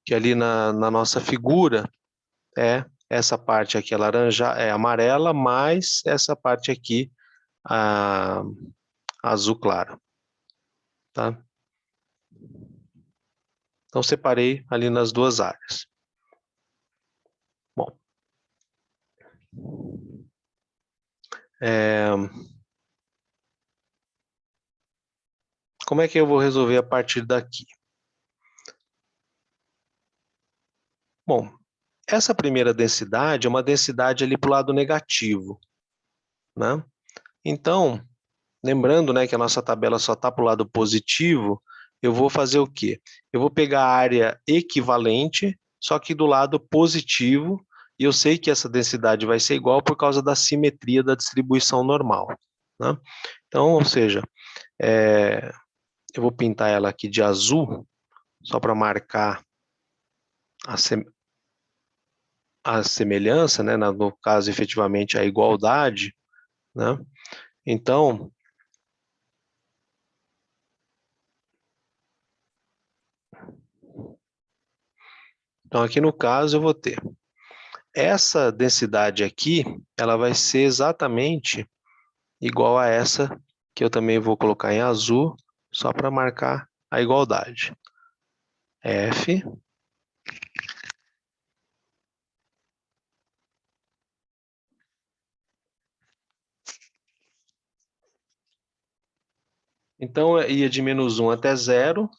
Que ali na nossa figura é essa parte aqui, a laranja, é amarela, mais essa parte aqui, a azul claro. Tá? Então, separei ali nas duas áreas. Bom, como é que eu vou resolver a partir daqui? Bom, essa primeira densidade é uma densidade ali para o lado negativo, né? Então, lembrando, né, que a nossa tabela só está para o lado positivo, eu vou fazer o quê? Eu vou pegar a área equivalente, só que do lado positivo, e eu sei que essa densidade vai ser igual por causa da simetria da distribuição normal, né? Então, ou seja, eu vou pintar ela aqui de azul, só para marcar a semelhança, né, no caso, efetivamente, a igualdade, né? Então, aqui no caso eu vou ter essa densidade aqui, ela vai ser exatamente igual a essa que eu também vou colocar em azul, só para marcar a igualdade. F então ia de menos 1 até 0,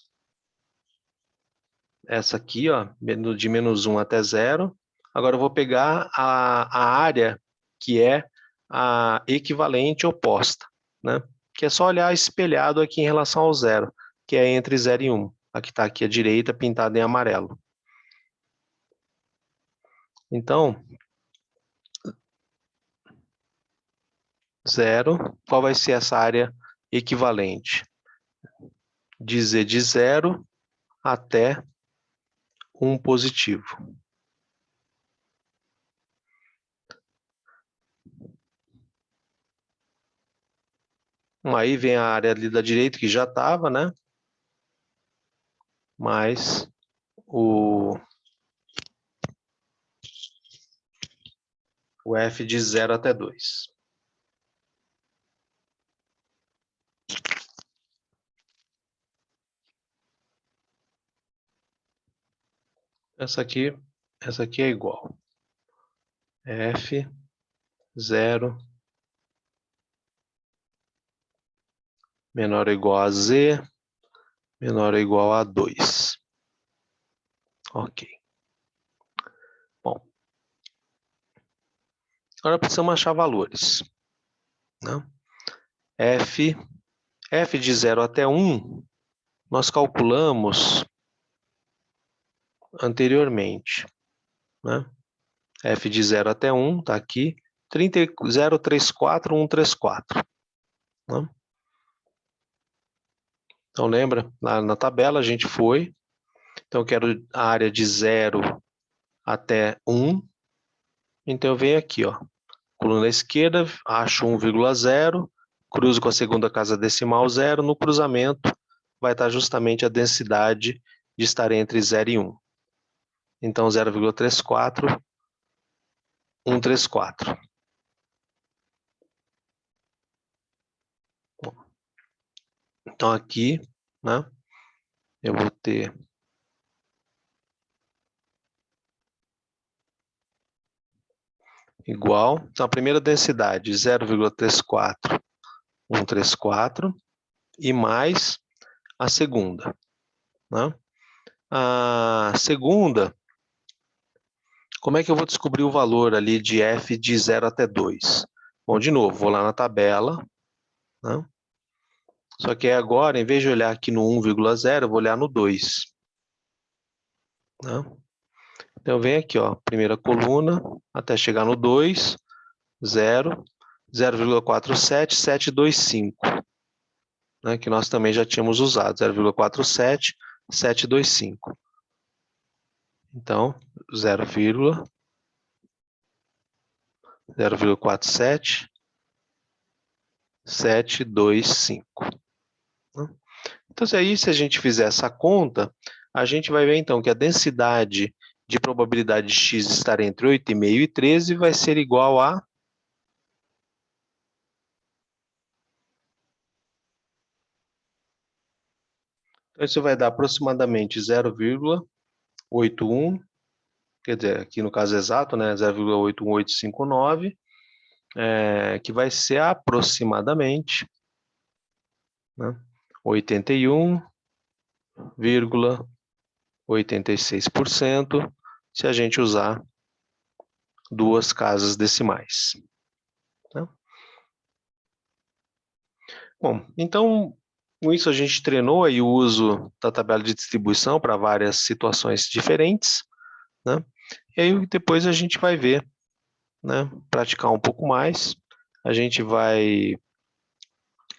essa aqui, ó, de menos 1 até 0. Agora eu vou pegar a área que é a equivalente oposta, né? Que é só olhar espelhado aqui em relação ao 0, que é entre 0 e 1. A que está aqui à direita, pintada em amarelo. Então, 0, qual vai ser essa área equivalente? Dizer de 0 até 1 positivo. Aí vem a área ali da direita, que já estava, né? Mais o F de 0 até 2. Essa aqui é igual. F 0 menor ou igual a Z menor ou igual a 2. Ok. Bom, agora precisamos achar valores, né? F de 0 até 1, nós calculamos anteriormente, né? F de 0 até 1, está aqui, 0,34,134. Né? Então, lembra? Na tabela a gente foi. Então, eu quero a área de 0 até 1. Então, eu venho aqui, ó. Coluna esquerda, acho 1,0, cruzo com a segunda casa decimal 0. No cruzamento, vai estar justamente a densidade de estar entre 0 e 1. Então, 0,34, 134. Então, aqui, né, eu vou ter igual. Então, a primeira densidade, 0,34, 134, e mais a segunda. Né? A segunda, como é que eu vou descobrir o valor ali de F de 0 até 2? Bom, de novo, vou lá na tabela, né? Só que agora, em vez de olhar aqui no 1,0, eu vou olhar no 2. Né? Então, eu venho aqui, ó, primeira coluna, até chegar no 2, 0, 0,47, 725, né, que nós também já tínhamos usado, 0,47, 725. Então, 0,47, 725. Então, se a gente fizer essa conta, a gente vai ver então que a densidade de probabilidade de x estar entre 8,5 e 13 vai ser igual a... Então, isso vai dar aproximadamente 0,81, quer dizer, aqui no caso exato, né, 0,81859, que vai ser aproximadamente, né, 81,86% se a gente usar duas casas decimais. Tá? Bom, então, com isso a gente treinou aí o uso da tabela de distribuição para várias situações diferentes, né? E aí depois a gente vai ver, né, praticar um pouco mais, a gente vai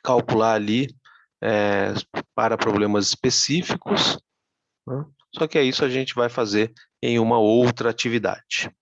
calcular ali para problemas específicos, né? Só que é isso a gente vai fazer em uma outra atividade.